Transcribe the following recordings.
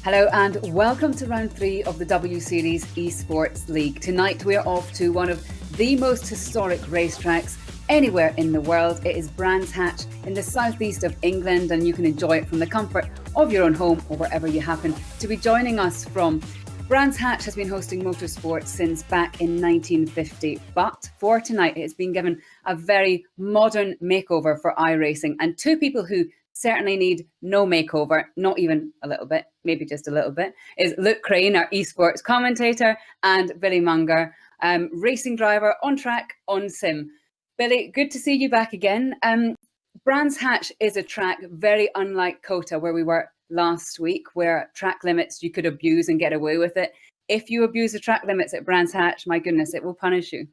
Hello and welcome to round 3 of the W Series Esports League. Tonight we are off to one of the most historic racetracks anywhere in the world. It is Brands Hatch in the southeast of England, and you can enjoy it from the comfort of your own home or wherever you happen to be joining us from. Brands Hatch has been hosting motorsport since back in 1950, but for tonight it has been given a very modern makeover for iRacing, and two people who certainly need no makeover, not even a little bit, maybe just a little bit, is Luke Crane, our esports commentator, and Billy Munger, racing driver on track, on sim. Billy, good to see you back again. Brands Hatch is a track very unlike COTA, where we were last week, where track limits you could abuse and get away with it. If you abuse the track limits at Brands Hatch, my goodness, it will punish you.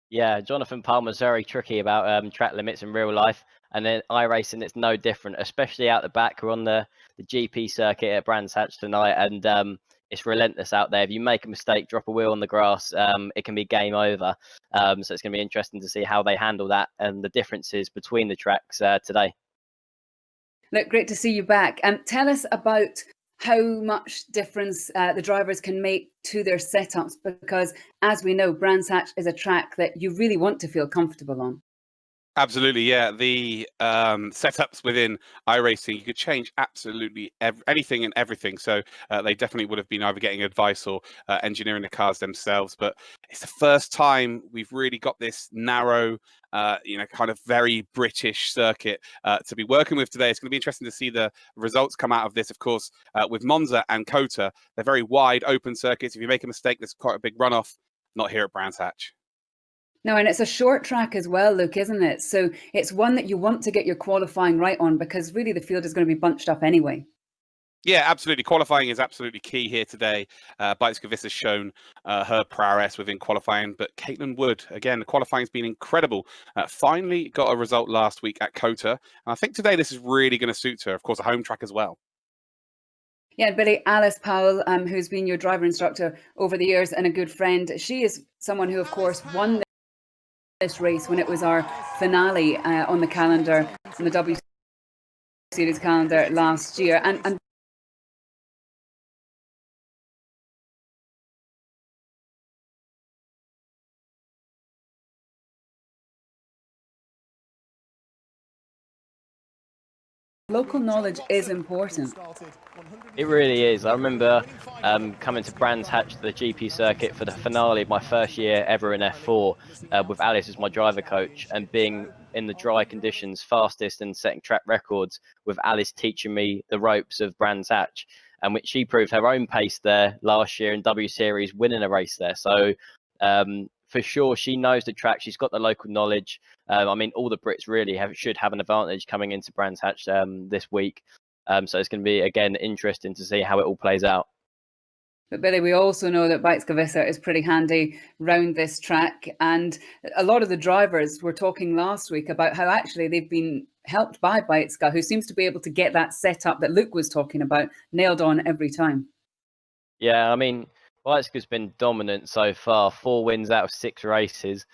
Yeah, Jonathan Palmer's very tricky about track limits in real life, and then iRacing it's no different, especially out the back. We're on the GP circuit at Brands Hatch tonight, and it's relentless out there. If you make a mistake, drop a wheel on the grass, it can be game over. So it's going to be interesting to see how they handle that and the differences between the tracks today. Look, great to see you back. Tell us about how much difference the drivers can make to their setups, because as we know, Brands Hatch is a track that you really want to feel comfortable on. Absolutely, yeah. The setups within iRacing, you could change absolutely anything and everything. So they definitely would have been either getting advice or engineering the cars themselves. But it's the first time we've really got this narrow, kind of very British circuit to be working with today. It's going to be interesting to see the results come out of this. Of course, with Monza and COTA, they're very wide open circuits. If you make a mistake, there's quite a big runoff. Not here at Brands Hatch. No, and it's a short track as well, Luke, isn't it? So it's one that you want to get your qualifying right on, because really the field is going to be bunched up anyway. Yeah, absolutely. Qualifying is absolutely key here today. Bajcevic has shown her prowess within qualifying, but Caitlin Wood, again, the qualifying's been incredible. Finally got a result last week at COTA, and I think today this is really going to suit her. Of course, a home track as well. Yeah, Billy, Alice Powell, who's been your driver instructor over the years and a good friend, she is someone who, of course, won this race when it was our finale on the calendar, on the W Series calendar last year. And local knowledge is important. It really is. I remember coming to Brands Hatch to the GP circuit for the finale of my first year ever in F4 with Alice as my driver coach, and being in the dry conditions, fastest and setting track records, with Alice teaching me the ropes of Brands Hatch, and which she proved her own pace there last year in W Series, winning a race there. So for sure, she knows the track. She's got the local knowledge. I mean, all the Brits really should have an advantage coming into Brands Hatch this week. So it's going to be, again, interesting to see how it all plays out. But Billy, we also know that Bajcevic is pretty handy round this track. And a lot of the drivers were talking last week about how actually they've been helped by Bajcevic, who seems to be able to get that setup that Luke was talking about nailed on every time. Yeah, I mean, Bajcevic's been dominant so far, 4 wins out of 6 races.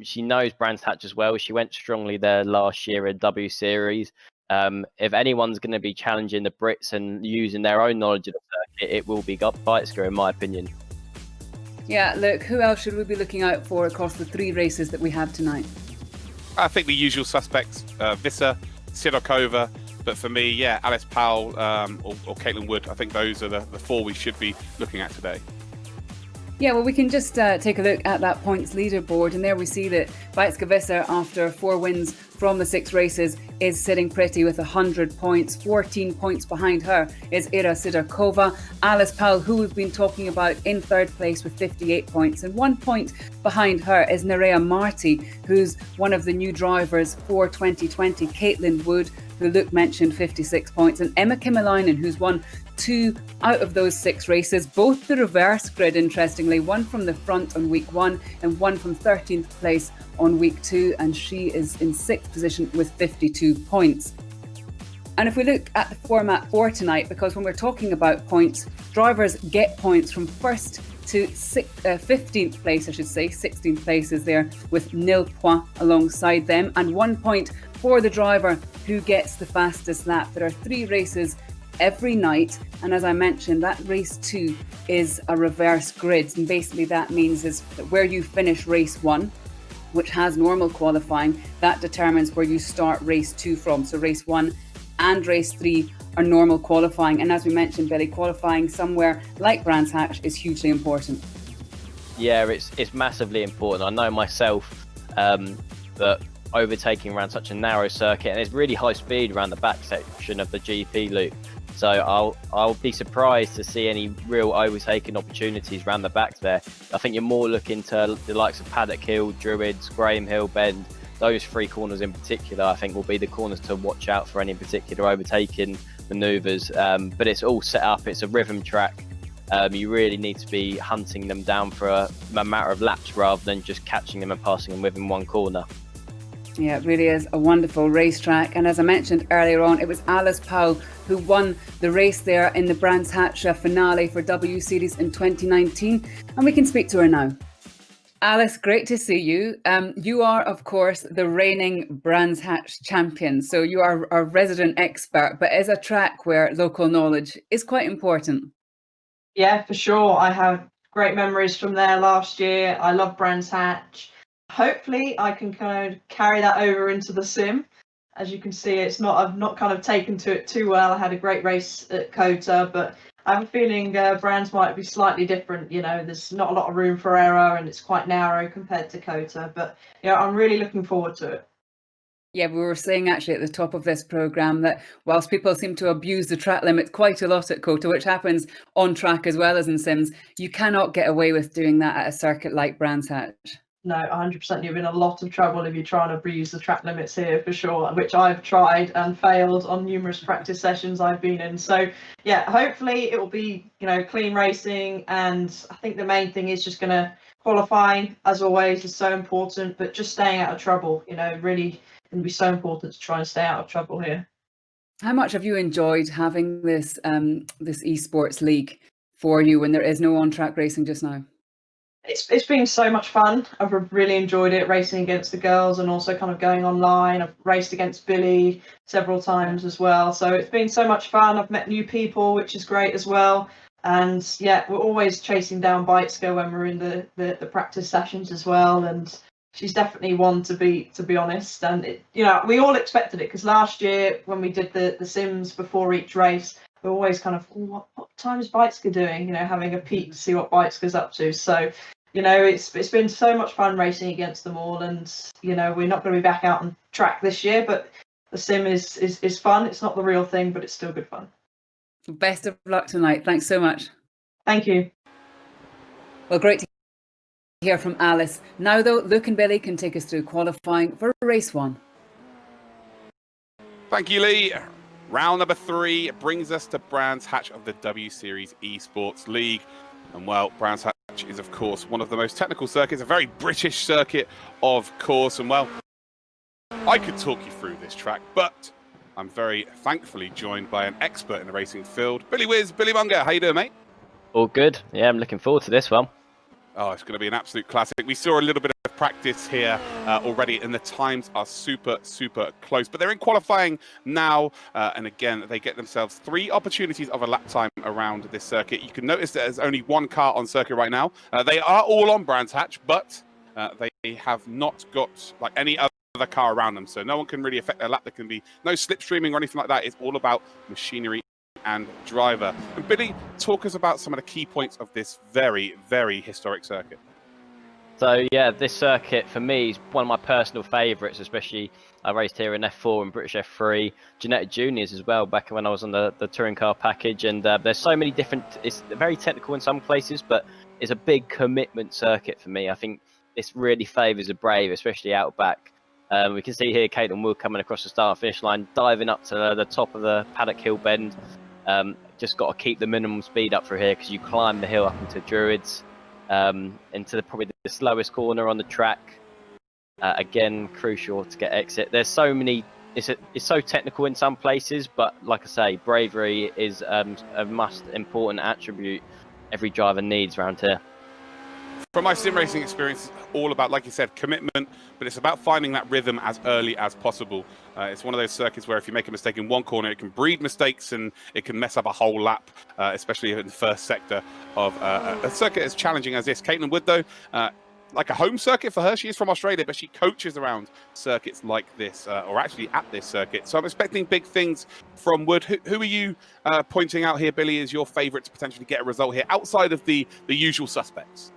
She knows Brands Hatch as well. She went strongly there last year in W Series. If anyone's going to be challenging the Brits and using their own knowledge of the circuit, it will be Bajcevic, in my opinion. Yeah, look, who else should we be looking out for across the 3 races that we have tonight? I think the usual suspects, Visser, Sidorkova, but for me, yeah, Alice Powell or Caitlin Wood. I think those are the 4 we should be looking at today. Yeah, well, we can just take a look at that points leaderboard, and there we see that Bajcevic, after 4 wins from the 6 races, is sitting pretty with 100 points. 14 points behind her is Ira Sidorkova. Alice Powell, who we've been talking about, in 3rd place with 58 points. And 1 point behind her is Nerea Marti, who's one of the new drivers for 2020. Caitlin Wood, who Luke mentioned, 56 points. And Emma Kymäläinen, who's won 2 out of those 6 races, both the reverse grid, interestingly, one from the front on week 1 and one from 13th place on week 2, and she is in 6th position with 52 points. And if we look at the format for tonight, because when we're talking about points, drivers get points from 1st to 15th place, I should say. 16th place is there with nil points alongside them, and 1 point for the driver who gets the fastest lap. There are 3 races every night. And as I mentioned, that race 2 is a reverse grid. And basically that means is that where you finish race 1, which has normal qualifying, that determines where you start race 2 from. So race 1 and race 3 are normal qualifying. And as we mentioned, Billy, qualifying somewhere like Brands Hatch is hugely important. Yeah, it's massively important. I know myself that overtaking around such a narrow circuit, and it's really high speed around the back section of the GP loop. So I'll be surprised to see any real overtaking opportunities around the back there. I think you're more looking to the likes of Paddock Hill, Druids, Graham Hill Bend. Those 3 corners in particular, I think, will be the corners to watch out for any particular overtaking manoeuvres. But it's all set up. It's a rhythm track. You really need to be hunting them down for a matter of laps rather than just catching them and passing them within one corner. Yeah, it really is a wonderful racetrack. And as I mentioned earlier on, it was Alice Powell who won the race there in the Brands Hatch finale for W Series in 2019. And we can speak to her now. Alice, great to see you. You are, of course, the reigning Brands Hatch champion. So you are our resident expert, but it's a track where local knowledge is quite important. Yeah, for sure. I have great memories from there last year. I love Brands Hatch. Hopefully I can kind of carry that over into the sim. As you can see, I've not kind of taken to it too well. I had a great race at Kota, but I have a feeling Brands might be slightly different. You know, there's not a lot of room for error and it's quite narrow compared to Kota, but I'm really looking forward to it. Yeah, we were saying actually at the top of this programme that whilst people seem to abuse the track limits quite a lot at Kota, which happens on track as well as in sims, you cannot get away with doing that at a circuit like Brands Hatch. No, 100%. You're in a lot of trouble if you're trying to abuse the track limits here, for sure, which I've tried and failed on numerous practice sessions I've been in. So, yeah, hopefully it will be, clean racing. And I think the main thing is just going to qualifying, as always, is so important, but just staying out of trouble, really going to be so important to try and stay out of trouble here. How much have you enjoyed having this esports league for you when there is no on-track racing just now? It's been so much fun. I've really enjoyed it, racing against the girls and also kind of going online. I've raced against Billy several times as well. So it's been so much fun. I've met new people, which is great as well. And yeah, we're always chasing down Beitska when we're in the practice sessions as well. And she's definitely one to be honest. And we all expected it because last year when we did the sims before each race, we're always kind of, what time is Beitska doing? Having a peek to see what Beitska's up to. So, it's been so much fun racing against them all. And, we're not going to be back out on track this year, but the sim is fun. It's not the real thing, but it's still good fun. Best of luck tonight. Thanks so much. Thank you. Well, great to hear from Alice. Now, though, Luke and Billy can take us through qualifying for race 1. Thank you, Lee. Round number 3 brings us to Brands Hatch of the W Series Esports League. And well, Brands Hatch is, of course, one of the most technical circuits, a very British circuit, of course. And well, I could talk you through this track, but I'm very thankfully joined by an expert in the racing field, Billy Wiz, Billy Munger. How you doing, mate? All good. Yeah, I'm looking forward to this one. Oh, it's going to be an absolute classic. We saw a little bit of practice here already, and the times are super, super close. But they're in qualifying now, and again, they get themselves 3 opportunities of a lap time around this circuit. You can notice that there's only 1 car on circuit right now. They are all on Brands Hatch, but they have not got like any other car around them, so no one can really affect their lap. There can be no slipstreaming or anything like that. It's all about machinery and driver. And Billy, talk us about some of the key points of this very, very historic circuit. So yeah, this circuit for me is one of my personal favourites, especially I raced here in F4 and British F3, genetic juniors as well, back when I was on the touring car package. And there's so many different, it's very technical in some places, but it's a big commitment circuit for me. I think this really favours the brave, especially out back. We can see here Caitlin Wood coming across the start and finish line, diving up to the top of the Paddock Hill bend. Just got to keep the minimum speed up through here because you climb the hill up into Druids, into probably the slowest corner on the track. Again, crucial to get exit. There's so many. It's so technical in some places, but like I say, bravery is a must important attribute every driver needs around here. From my sim racing experience, it's all about, like you said, commitment, but it's about finding that rhythm as early as possible. It's one of those circuits where if you make a mistake in one corner, it can breed mistakes and it can mess up a whole lap, especially in the first sector of a circuit as challenging as this. Caitlin Wood, though, like a home circuit for her. She is from Australia, but she coaches around circuits like this, or actually at this circuit. So I'm expecting big things from Wood. Who are you pointing out here, Billy, as your favourite to potentially get a result here, outside of the usual suspects?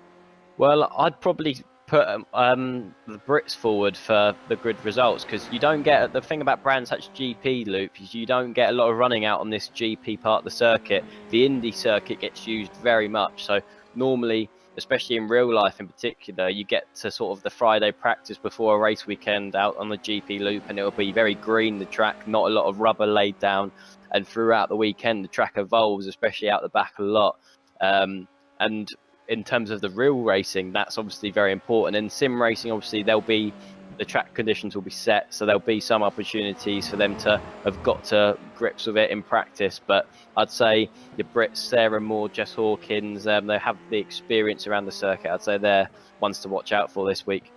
Well, I'd probably put the Brits forward for the grid results, because you don't get, the thing about Brands Hatch GP loop is you don't get a lot of running out on this GP part of the circuit. The Indy circuit gets used very much, so normally, especially in real life in particular, you get to sort of the Friday practice before a race weekend out on the GP loop, and it'll be very green, the track, not a lot of rubber laid down, and throughout the weekend the track evolves, especially out the back a lot. And in terms of the real racing, that's obviously very important. In sim racing, obviously, the track conditions will be set, so there'll be some opportunities for them to have got to grips with it in practice. But I'd say the Brits, Sarah Moore, Jess Hawkins, they have the experience around the circuit. I'd say they're ones to watch out for this week.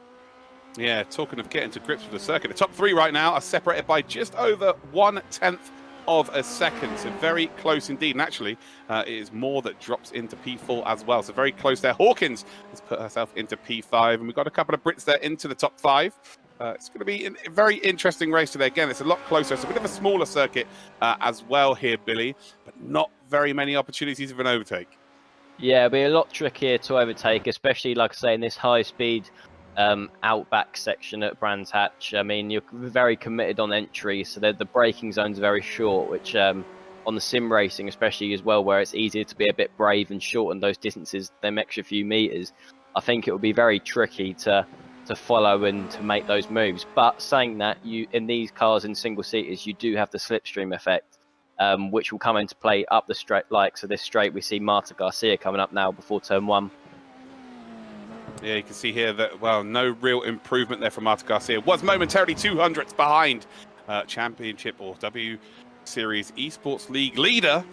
Yeah, talking of getting to grips with the circuit, the top three right now are separated by just over 1/10 of a second, so very close indeed. And actually, it is Moore that drops into P4 as well, so very close there. Hawkins has put herself into P5, and we've got a couple of Brits there into the top 5. It's going to be a very interesting race today. Again, it's a lot closer. It's a bit of a smaller circuit as well here, Billy, but not very many opportunities of an overtake. Yeah, it'll be a lot trickier to overtake, especially, like I say, in this high-speed outback section at Brands Hatch. I mean, you're very committed on entry, so the braking zones are very short, which on the sim racing especially as well, where it's easier to be a bit brave and shorten those distances, them extra few meters. I think it will be very tricky to follow and to make those moves. But saying that, you in these cars in single seaters, you do have the slipstream effect, which will come into play up the straight. Like, so this straight, we see Marta Garcia coming up now before turn 1. Yeah, you can see here that, well, no real improvement there from Marta Garcia. Was momentarily 200ths behind Championship or W Series Esports League leader,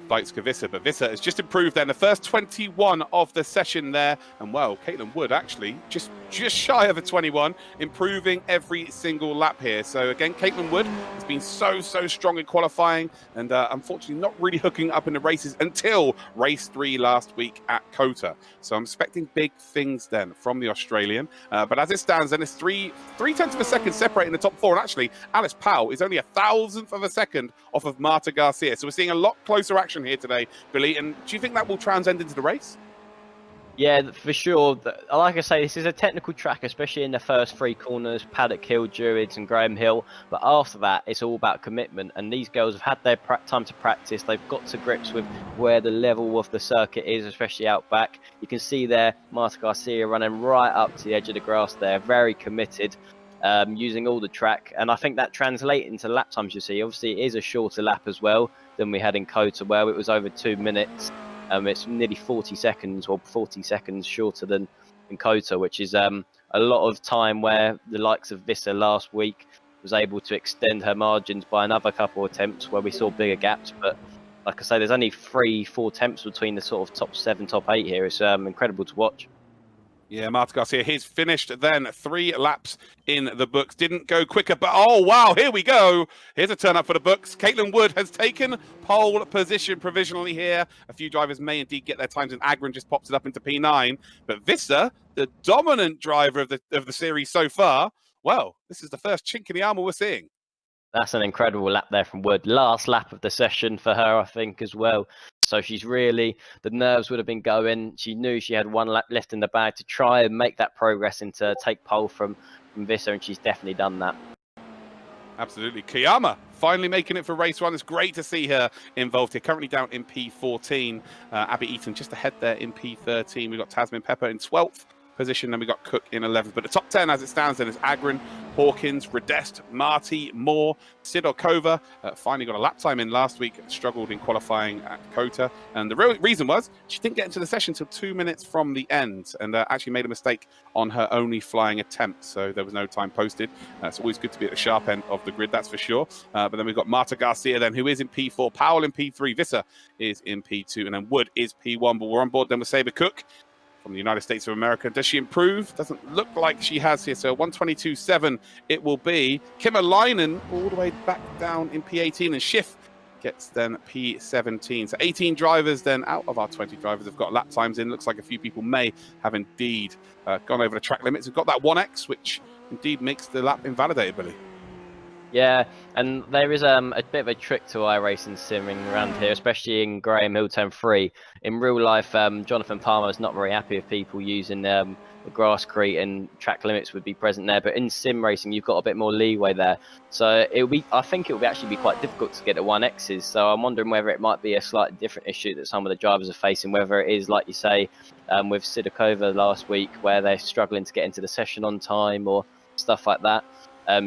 Vajtska Visser. But Visser has just improved there in the first 21 of the session there. And, well, Caitlin Wood actually just shy of a 21, improving every single lap here. So, again, Caitlin Wood has been so strong in qualifying and unfortunately not really hooking up in the races until race 3 last week at COTA. So I'm expecting big things then from the Australian. But as it stands, then it's 3/10 of a second separating the top 4. And actually, Alice Powell is only 1,000th of a second off of Marta Garcia. So we're seeing a lot closer action here today, Billy. And do you think that will transcend into the race? Yeah, for sure. Like I say, this is a technical track, especially in the first 3 corners, Paddock Hill, Druids and Graham Hill. But after that, it's all about commitment. And these girls have had their time to practice. They've got to grips with where the level of the circuit is, especially out back. You can see there, Marta Garcia running right up to the edge of the grass there, very committed, using all the track. And I think that translates into lap times, you see. Obviously, it is a shorter lap as well than we had in COTA, where it was over 2 minutes. It's nearly 40 seconds or 40 seconds shorter than in COTA, which is a lot of time, where the likes of Visser last week was able to extend her margins by another couple of attempts where we saw bigger gaps. But like I say, there's only 3-4 attempts between the sort of top 7, top 8 here. It's incredible to watch. Yeah, Marta Garcia, he's finished then 3 laps in the books. Didn't go quicker, but oh, wow, here we go. Here's a turn up for the books. Caitlin Wood has taken pole position provisionally here. A few drivers may indeed get their times, and Agron just pops it up into P9. But Visser, the dominant driver of the series so far, well, this is the first chink in the armor we're seeing. That's an incredible lap there from Wood. Last lap of the session for her, I think, as well. So she's really, the nerves would have been going. She knew she had 1 lap left in the bag to try and make that progress and to take pole from Visser, and she's definitely done that. Absolutely. Kiyama finally making it for race 1. It's great to see her involved here. Currently down in P14. Abby Eaton just ahead there in P13. We've got Tasmin Pepper in 12th position, and we got Cook in 11th. But the top 10 as it stands then is Agron, Hawkins, Redest, Marty, Moore, Sidorkova. Finally got a lap time in last week, struggled in qualifying at COTA. And the real reason was she didn't get into the session until 2 minutes from the end, and actually made a mistake on her only flying attempt. So there was no time posted. It's always good to be at the sharp end of the grid, that's for sure. But then we've got Marta Garcia then, who is in P4, Powell in P3, Visser is in P2, and then Wood is P1. But we're on board then with Saber Cook. from the United States of America. Does she improve? Doesn't look like she has here. So 122.7 it will be. Kimmerleinen all the way back down in P18, and Schiff gets then P17. So 18 drivers then out of our 20 drivers have got lap times in. Looks like a few people may have indeed gone over the track limits. We've got that 1x, which indeed makes the lap invalidated, Billy. Yeah, and there is a bit of a trick to iRacing simming around here, especially in Graham Hill Turn 3. In real life, Jonathan Palmer is not very happy with people using the grasscrete, and track limits would be present there. But in sim racing, you've got a bit more leeway there. So I think it will actually be quite difficult to get the 1Xs. So I'm wondering whether it might be a slightly different issue that some of the drivers are facing, whether it is, like you say, with Sidakova last week, where they're struggling to get into the session on time or stuff like that.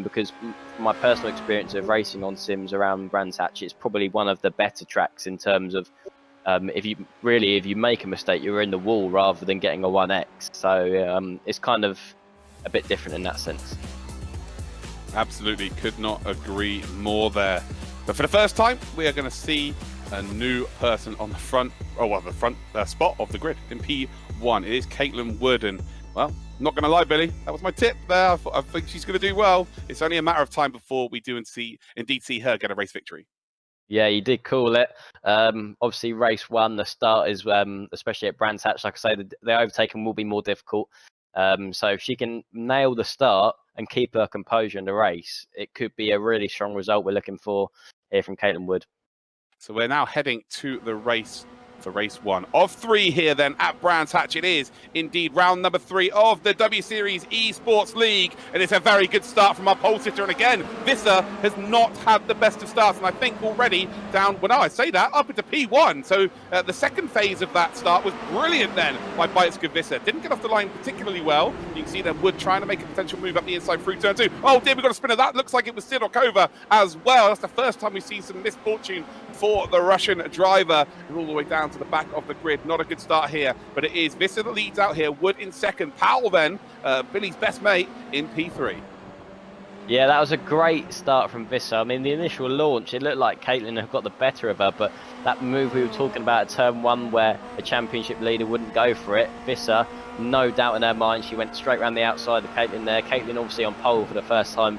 Because my personal experience of racing on sims around Brands Hatch, it's probably one of the better tracks in terms of if you make a mistake, you're in the wall rather than getting a 1x. So it's kind of a bit different in that sense. Absolutely, could not agree more there. But for the first time, we are going to see a new person on the front spot of the grid in P1. It is Caitlin Wood, and well, not going to lie, Billy, that was my tip there. I think she's going to do well. It's only a matter of time before we do indeed see her get a race victory. Yeah, you did call it. Obviously, race one, the start is, especially at Brands Hatch, like I say, the overtaking will be more difficult. So if she can nail the start and keep her composure in the race, it could be a really strong result we're looking for here from Caitlin Wood. So we're now heading to the race for race one of 3 here then at Brands Hatch. It is indeed round number 3 of the W Series Esports League, and it's a very good start from our pole sitter. And again, Visser has not had the best of starts, and I think already down, well, no, I say that, up into P1. So the second phase of that start was brilliant then by Beitske Visser. Didn't get off the line particularly well. You can see then Wood trying to make a potential move up the inside through turn 2. Oh dear, we got a spinner. That looks like it was Sidorkova as well. That's the first time we've seen some misfortune for the Russian driver, and all the way down to the back of the grid. Not a good start here, but it is Visser that leads out here. Wood in second. Powell then, Billy's best mate, in P3. Yeah, that was a great start from Visser. I mean, the initial launch, it looked like Caitlin had got the better of her, but that move we were talking about at turn 1 where the championship leader wouldn't go for it, Visser, no doubt in her mind, she went straight around the outside of Caitlin there. Caitlin obviously on pole for the first time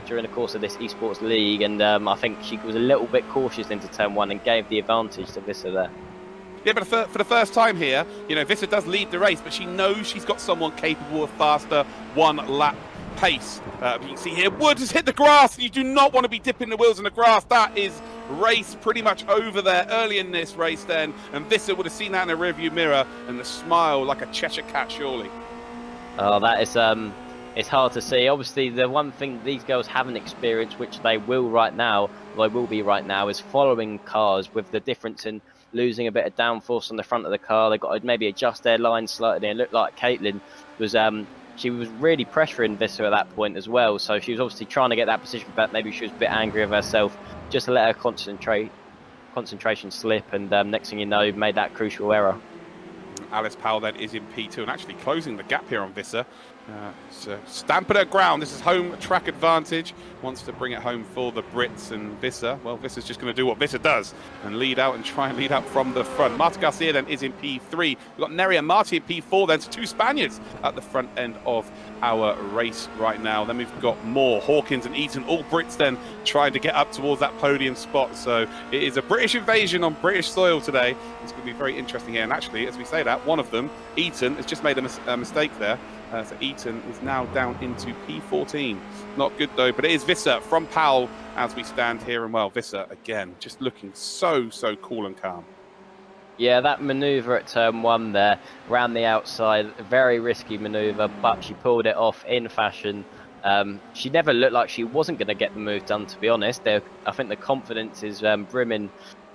during the course of this Esports League, and I think she was a little bit cautious into turn 1 and gave the advantage to Visser there. Yeah, but for the first time here, you know, Visser does lead the race, but she knows she's got someone capable of faster one-lap pace. You can see here, Wood has hit the grass. You do not want to be dipping the wheels in the grass. That is race pretty much over there early in this race then, and Visser would have seen that in a rearview mirror, and the smile like a Cheshire cat, surely. Oh, that is it's hard to see. Obviously, the one thing these girls haven't experienced, which they will be right now, is following cars, with the difference in losing a bit of downforce on the front of the car. They've got to maybe adjust their line slightly, and it looked like Caitlin was she was really pressuring Visser at that point as well. So she was obviously trying to get that position back. Maybe she was a bit angry with herself, just to let her concentration slip, and next thing you know, made that crucial error. Alice Powell then is in P2 and actually closing the gap here on Visser. So stamping her ground. This is home track advantage. Wants to bring it home for the Brits, and Visser, well, Visser's just going to do what Visser does and lead out and try and lead out from the front. Marta Garcia then is in P3. We've got Nery and Marty in P4 then, so 2 Spaniards at the front end of our race right now. Then we've got Moore, Hawkins and Eaton, all Brits then trying to get up towards that podium spot. So it is a British invasion on British soil today. It's going to be very interesting here. And actually, as we say that, one of them, Eaton, has just made a mistake there. So Eaton is now down into P14. Not good though, but it is Visser from Powell as we stand here. And well, Visser again, just looking so cool and calm. Yeah, that manoeuvre at turn 1 there, around the outside, a very risky manoeuvre, but she pulled it off in fashion. She never looked like she wasn't going to get the move done, to be honest. I think the confidence is brimming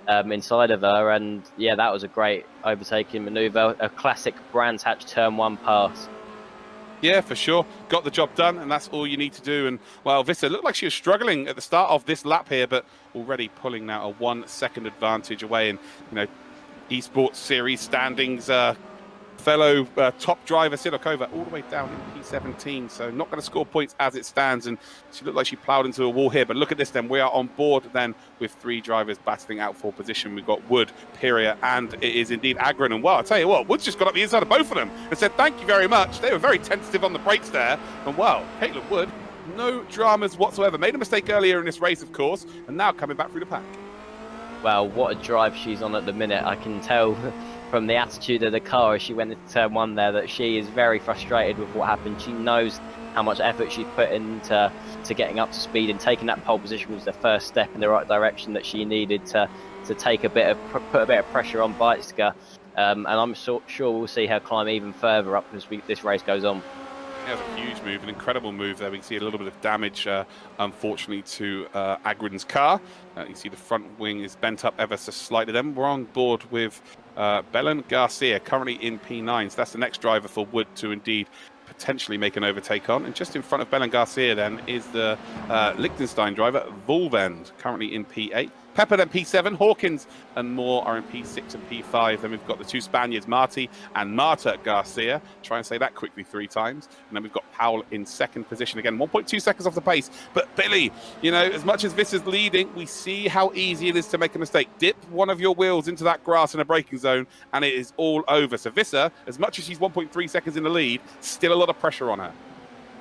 inside of her, and yeah, that was a great overtaking manoeuvre, a classic Brands Hatch turn 1 pass. Yeah, for sure. Got the job done, and that's all you need to do. And, well, Visser looked like she was struggling at the start of this lap here, but already pulling now a 1 second advantage away. And, you know, Esports Series standings fellow top driver Sidorkova all the way down in P17, so not going to score points as it stands, and she looked like she ploughed into a wall here. But look at this then, we are on board then with 3 drivers battling out for position. We've got Wood, Piria, and it is indeed Agron. And well, I'll tell you what, Wood's just got up the inside of both of them and said thank you very much. They were very tentative on the brakes there, and well, Caitlin Wood, no dramas whatsoever. Made a mistake earlier in this race, of course, and now coming back through the pack. Well, what a drive she's on at the minute. I can tell from the attitude of the car as she went into turn 1 there that she is very frustrated with what happened. She knows how much effort she put into getting up to speed, and taking that pole position was the first step in the right direction that she needed to take put a bit of pressure on Beitska. And I'm sure we'll see her climb even further up as this race goes on. Yeah, it was a huge move, an incredible move there. We can see a little bit of damage, unfortunately, to Agron's car. You can see the front wing is bent up ever so slightly. Then we're on board with Belen Garcia, currently in P9. So that's the next driver for Wood to indeed potentially make an overtake on. And just in front of Belen Garcia then is the Liechtenstein driver, Volvend, currently in P8. Pepper then P7, Hawkins and Moore are in P6 and P5. Then we've got the 2 Spaniards, Marti and Marta Garcia. Try and say that quickly 3 times. And then we've got Powell in 2nd position again, 1.2 seconds off the pace. But Billy, you know, as much as Visser's leading, we see how easy it is to make a mistake. Dip one of your wheels into that grass in a braking zone and it is all over. So Visser, as much as she's 1.3 seconds in the lead, still a lot of pressure on her.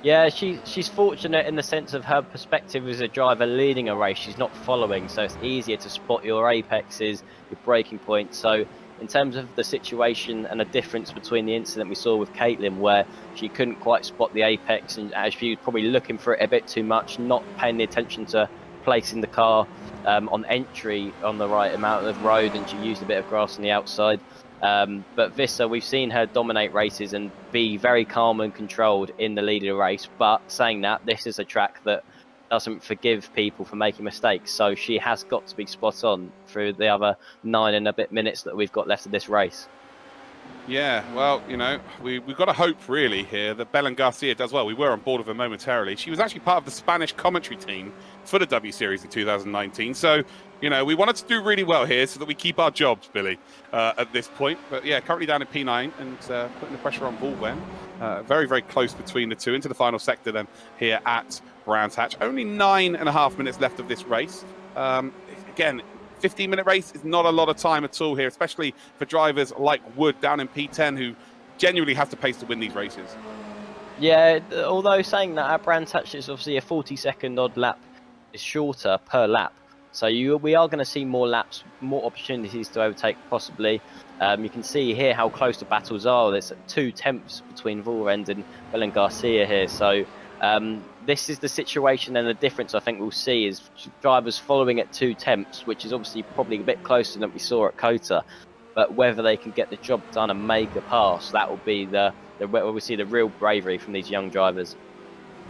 Yeah, she's fortunate in the sense of her perspective as a driver leading a race. She's not following, so it's easier to spot your apexes, your braking points. So in terms of the situation and the difference between the incident we saw with Caitlin, where she couldn't quite spot the apex, and as she was probably looking for it a bit too much, not paying the attention to placing the car on entry on the right amount of road, and she used a bit of grass on the outside. But Visser, we've seen her dominate races and be very calm and controlled in the lead of the race. But saying that, this is a track that doesn't forgive people for making mistakes. So she has got to be spot on through the other 9 and a bit minutes that we've got left of this race. Yeah, well, you know, we've got to hope really here that Belen Garcia does well. We were on board with her momentarily. She was actually part of the Spanish commentary team for the W Series in 2019. So, you know, we wanted to do really well here so that we keep our jobs, Billy, at this point. But yeah, currently down in P9 and putting the pressure on Volven. Very, very close between the two into the final sector then here at Brands Hatch. Only 9.5 minutes left of this race. Again, 15-minute race is not a lot of time at all here, especially for drivers like Wood down in P10 who genuinely have to pace to win these races. Yeah, although saying that at Brands Hatch is obviously a 40-second odd lap is shorter per lap. So we are going to see more laps, more opportunities to overtake possibly. You can see here how close the battles are. There's 2 tenths between Volrend and Belen Garcia here. So this is the situation, and the difference I think we'll see is drivers following at 2 tenths, which is obviously probably a bit closer than we saw at Kota. But whether they can get the job done and make a pass, that will be where we see the real bravery from these young drivers.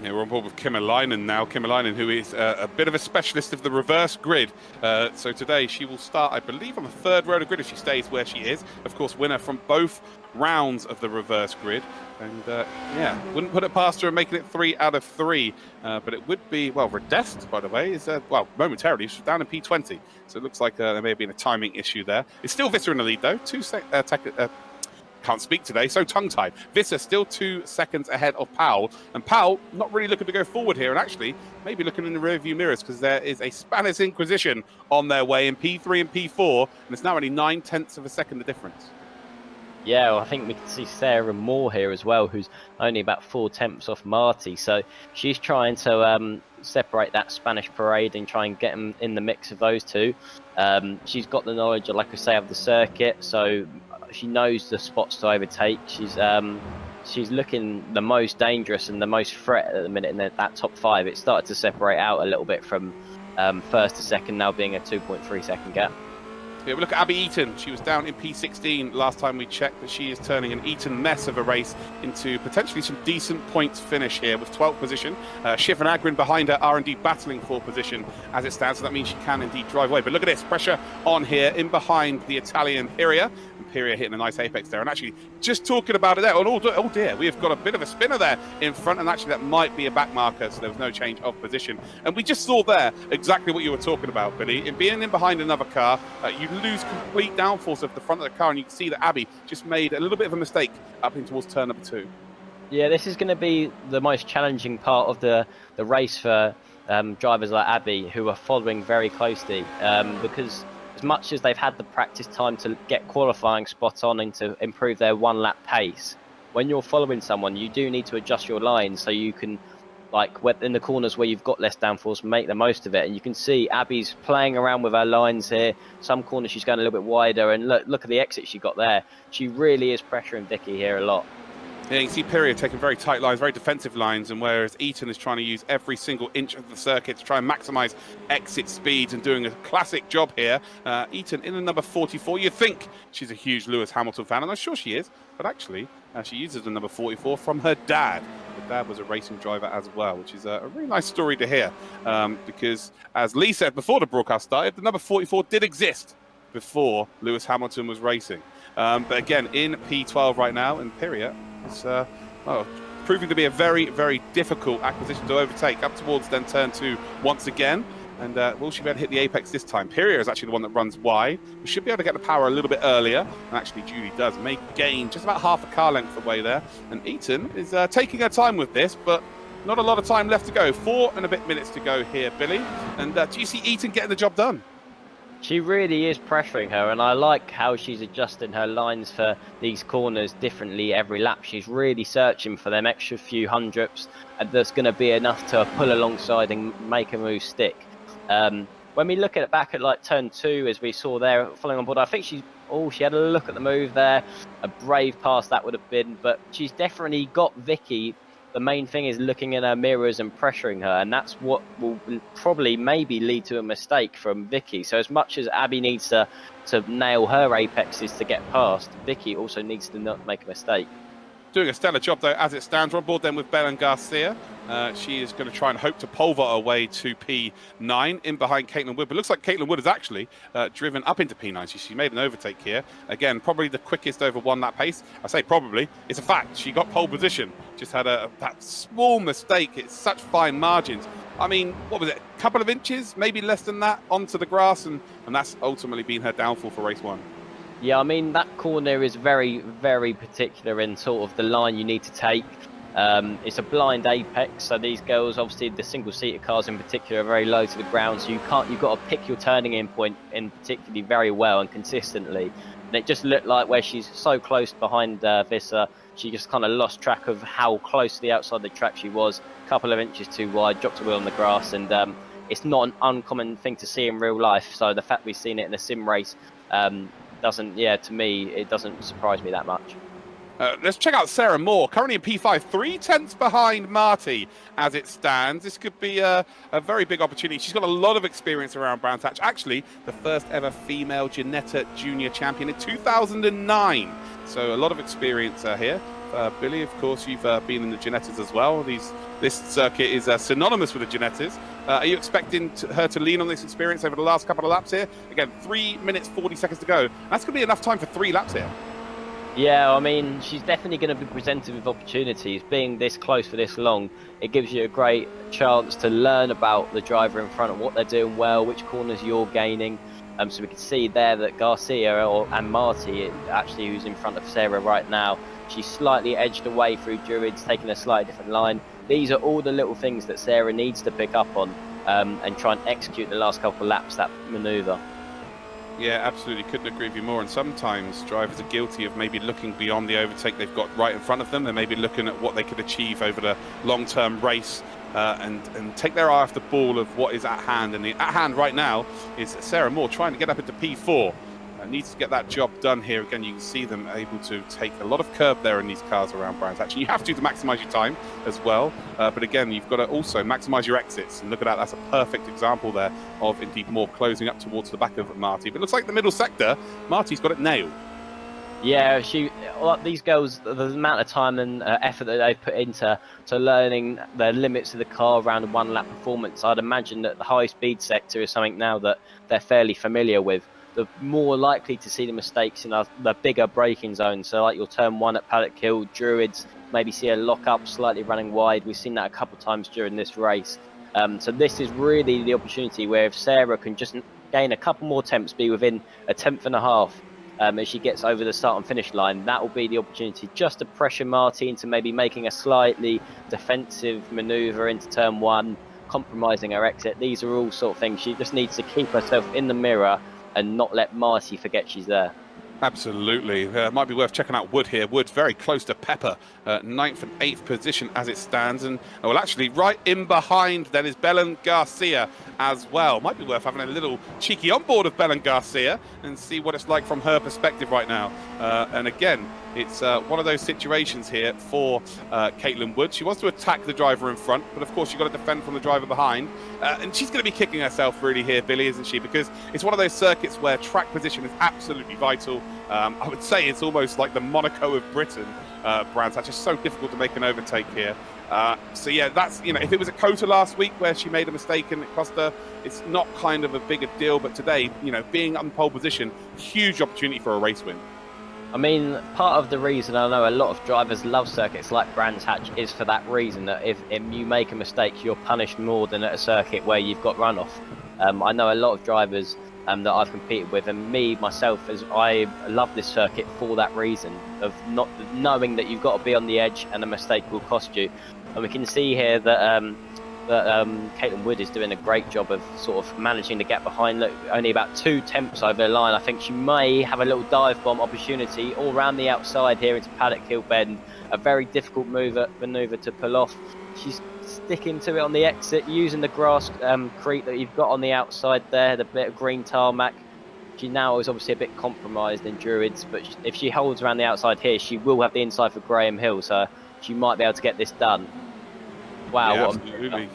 Yeah, we're on board with Kimmerleinen now. Kimmerleinen, who is a bit of a specialist of the reverse grid. So today she will start, I believe, on the 3rd row of the grid if she stays where she is. Of course, winner from both rounds of the reverse grid. And yeah, wouldn't put it past her and making it 3 out of 3. But it would be, well, Redest, by the way, is, well, momentarily, she's down in P20. So it looks like there may have been a timing issue there. It's still Visser in the lead, though. Can't speak today, so tongue-tied. Visser still 2 seconds ahead of Powell. And Powell not really looking to go forward here, and actually maybe looking in the rearview mirrors, because there is a Spanish Inquisition on their way in P3 and P4, and it's now only 9/10 of a second the difference. Yeah, well, I think we can see Sarah Moore here as well, who's only about 4 tenths off Marty. So she's trying to separate that Spanish parade and try and get them in the mix of those two. She's got the knowledge, like I say, of the circuit, so she knows the spots to overtake. She's looking the most dangerous and the most threat at the minute in that top 5. It started to separate out a little bit from 1st to 2nd, now being a 2.3 second gap. Yeah, we look at Abby Eaton. She was down in P16 last time we checked, but she is turning an Eaton mess of a race into potentially some decent points finish here with 12th position. Schiff and Agrin behind her are indeed battling for position as it stands, so that means she can indeed drive away. But look at this, pressure on here in behind the Italian Piria. Imperial hitting a nice apex there, and actually just talking about it there. Oh dear, we have got a bit of a spinner there in front, and actually that might be a back marker, so there was no change of position. And we just saw there exactly what you were talking about, Billy. In being in behind another car, you lose complete downforce of the front of the car, and you can see that Abby just made a little bit of a mistake up in towards turn number 2. Yeah, this is going to be the most challenging part of the race for drivers like Abby, who are following very closely, because as much as they've had the practice time to get qualifying spot on and to improve their 1 lap pace, when you're following someone, you do need to adjust your lines so you can, like in the corners where you've got less downforce, make the most of it. And you can see Abby's playing around with her lines here. Some corners she's going a little bit wider, and look at the exit she got there. She really is pressuring Vicky here a lot. Yeah, you can see Period taking very tight lines, very defensive lines, and whereas Eaton is trying to use every single inch of the circuit to try and maximise exit speeds and doing a classic job here. Eaton in the number 44. You'd think she's a huge Lewis Hamilton fan, and I'm sure she is, but actually she uses the number 44 from her dad. Her dad was a racing driver as well, which is a really nice story to hear, because as Lee said before the broadcast started, the number 44 did exist before Lewis Hamilton was racing. But again, in P12 right now, Imperial is proving to be a very, very difficult acquisition to overtake up towards then turn 2 once again. And will she be able to hit the apex this time? Imperial is actually the one that runs wide. We should be able to get the power a little bit earlier. And actually, Judy does make gain just about half a car length away there. And Eaton is taking her time with this, but not a lot of time left to go. 4 and a bit minutes to go here, Billy. And do you see Eaton getting the job done? She really is pressuring her, and I like how she's adjusting her lines for these corners differently every lap. She's really searching for them extra few hundredths, and that's going to be enough to pull alongside and make a move stick. When we look at it back at like turn 2, as we saw there following on board, I think she had a look at the move there. A brave pass that would have been, but she's definitely got Vicky. The main thing is looking in her mirrors and pressuring her, and that's what will probably maybe lead to a mistake from Vicky. So as much as Abby needs to nail her apexes to get past, Vicky also needs to not make a mistake. Doing a stellar job, though, as it stands. We're on board then with Belen Garcia. She is going to try and hope to pole vault her way to P9 in behind Caitlin Wood. But it looks like Caitlin Wood has actually driven up into P9. She made an overtake here. Again, probably the quickest over 1 lap pace. I say probably. It's a fact. She got pole position. Just had that small mistake. It's such fine margins. I mean, what was it? A couple of inches, maybe less than that, onto the grass. And that's ultimately been her downfall for race 1. Yeah, I mean, that corner is very, very particular in sort of the line you need to take. It's a blind apex, so these girls, obviously the single-seater cars in particular, are very low to the ground, so you've got to pick your turning in point in particularly very well and consistently. And it just looked like where she's so close behind Visser, she just kind of lost track of how close to the outside of the track she was. A couple of inches too wide, dropped a wheel on the grass, and it's not an uncommon thing to see in real life, so the fact we've seen it in a sim race to me, it doesn't surprise me that much. Let's check out Sarah Moore, currently in P5, 3 tenths behind Marty as it stands. This could be a very big opportunity. She's got a lot of experience around Brands Hatch. Actually, the first ever female Ginetta Junior champion in 2009. So a lot of experience here. Billy, of course, you've been in the Ginettas as well. This circuit is synonymous with the Ginettas. Are you expecting her to lean on this experience over the last couple of laps here? Again, 3 minutes, 40 seconds to go. That's going to be enough time for 3 laps here. Yeah, I mean, she's definitely going to be presented with opportunities. Being this close for this long, it gives you a great chance to learn about the driver in front of what they're doing well, which corners you're gaining. So we can see there that Garcia and Marty, actually, who's in front of Sarah right now, she's slightly edged away through Druids, taking a slightly different line. These are all the little things that Sarah needs to pick up on and try and execute the last couple of laps, that manoeuvre. Yeah, absolutely. Couldn't agree with you more. And sometimes drivers are guilty of maybe looking beyond the overtake they've got right in front of them. They're maybe looking at what they could achieve over the long-term race and take their eye off the ball of what is at hand. And the at hand right now is Sarah Moore trying to get up into P4. Needs to get that job done here. Again, you can see them able to take a lot of curb there in these cars around Brands Hatch. You have to maximise your time as well. But again, you've got to also maximise your exits. And look at that. That's a perfect example there of indeed Moore closing up towards the back of Marty. But it looks like the middle sector, Marty's got it nailed. Yeah, these girls, the amount of time and effort that they put into learning the limits of the car around a 1 lap performance, I'd imagine that the high speed sector is something now that they're fairly familiar with. the more likely to see the mistakes in the bigger braking zones. So like your turn 1 at Paddock Hill, Druids, maybe see a lock up slightly running wide. We've seen that a couple of times during this race. So this is really the opportunity where if Sarah can just gain a couple more attempts, be within a tenth and a half as she gets over the start and finish line, that will be the opportunity just to pressure Marty into maybe making a slightly defensive manoeuvre into turn 1, compromising her exit. These are all sort of things she just needs to keep herself in the mirror and not let Marty forget she's there. Absolutely. Might be worth checking out Wood here. Wood's very close to Pepper, 9th and 8th position as it stands. And, well, actually, right in behind then is Belen Garcia as well. Might be worth having a little cheeky onboard of Belen Garcia and see what it's like from her perspective right now. And again, it's one of those situations here for Caitlin Wood. She wants to attack the driver in front, but of course you've got to defend from the driver behind. And she's going to be kicking herself really here, Billy, isn't she? Because it's one of those circuits where track position is absolutely vital. I would say it's almost like the Monaco of Britain, Brands. That's just so difficult to make an overtake here. So yeah, that's, you know, if it was at Kota last week where she made a mistake and it cost her, it's not kind of a bigger deal. But today, you know, being on pole position, huge opportunity for a race win. I mean, part of the reason I know a lot of drivers love circuits like Brands Hatch is for that reason, that if you make a mistake, you're punished more than at a circuit where you've got runoff. I know a lot of drivers that I've competed with, and me, myself, as I love this circuit for that reason, of not knowing that you've got to be on the edge and a mistake will cost you. And we can see here that Caitlin Wood is doing a great job of sort of managing the gap behind. Look, only about 2 temps over the line. I think she may have a little dive bomb opportunity all around the outside here into Paddock Hill Bend. A very difficult manoeuvre to pull off. She's sticking to it on the exit, using the grass creep that you've got on the outside there, the bit of green tarmac. She now is obviously a bit compromised in Druids, but if she holds around the outside here, she will have the inside for Graham Hill, so she might be able to get this done. Wow, yeah, what absolutely.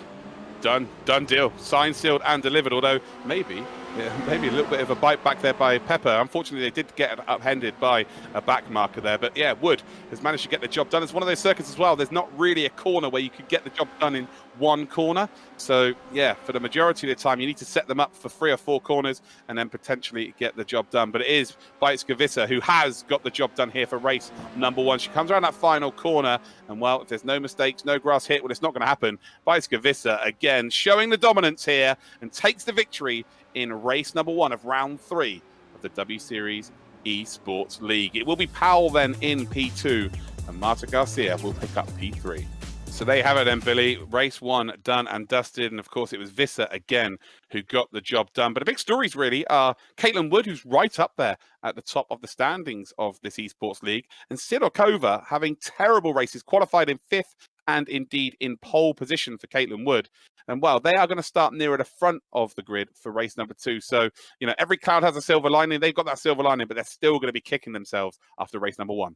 Done deal. Signed, sealed, and delivered. Although maybe a little bit of a bite back there by Pepper. Unfortunately, they did get upended by a back marker there. But yeah, Wood has managed to get the job done. It's one of those circuits as well. There's not really a corner where you could get the job done in one corner. So yeah, for the majority of the time, you need to set them up for 3 or 4 corners and then potentially get the job done. But it is Bajtska who has got the job done here for race number 1. She comes around that final corner, and well, if there's no mistakes, no grass hit, well, it's not going to happen. Bajtska again showing the dominance here and takes the victory in race number 1 of round 3 of the W Series Esports League. It will be Powell then in P2, and Marta Garcia will pick up P3. So there you have it then, Billy. Race 1 done and dusted. And of course, it was Visser again who got the job done. But the big stories really are Caitlin Wood, who's right up there at the top of the standings of this Esports League, and Sidorkova having terrible races, qualified in 5th and indeed in pole position for Caitlin Wood. And well, they are going to start nearer the front of the grid for race number 2. So, you know, every cloud has a silver lining. They've got that silver lining, but they're still going to be kicking themselves after race number 1.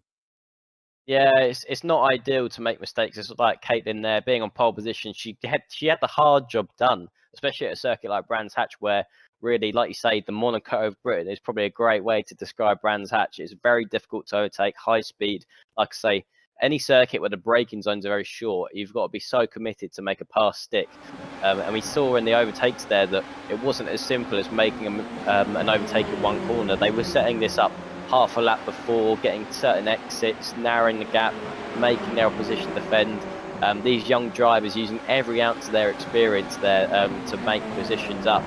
Yeah, it's not ideal to make mistakes. It's like Caitlin there being on pole position. She had the hard job done, especially at a circuit like Brands Hatch, where really, like you say, the Monaco of Britain is probably a great way to describe Brands Hatch. It's very difficult to overtake, high speed. Like I say, any circuit where the braking zones are very short, you've got to be so committed to make a pass stick. And we saw in the overtakes there that it wasn't as simple as making an overtake in one corner. They were setting this up half a lap before, getting certain exits, narrowing the gap, making their opposition defend. These young drivers using every ounce of their experience there to make positions up.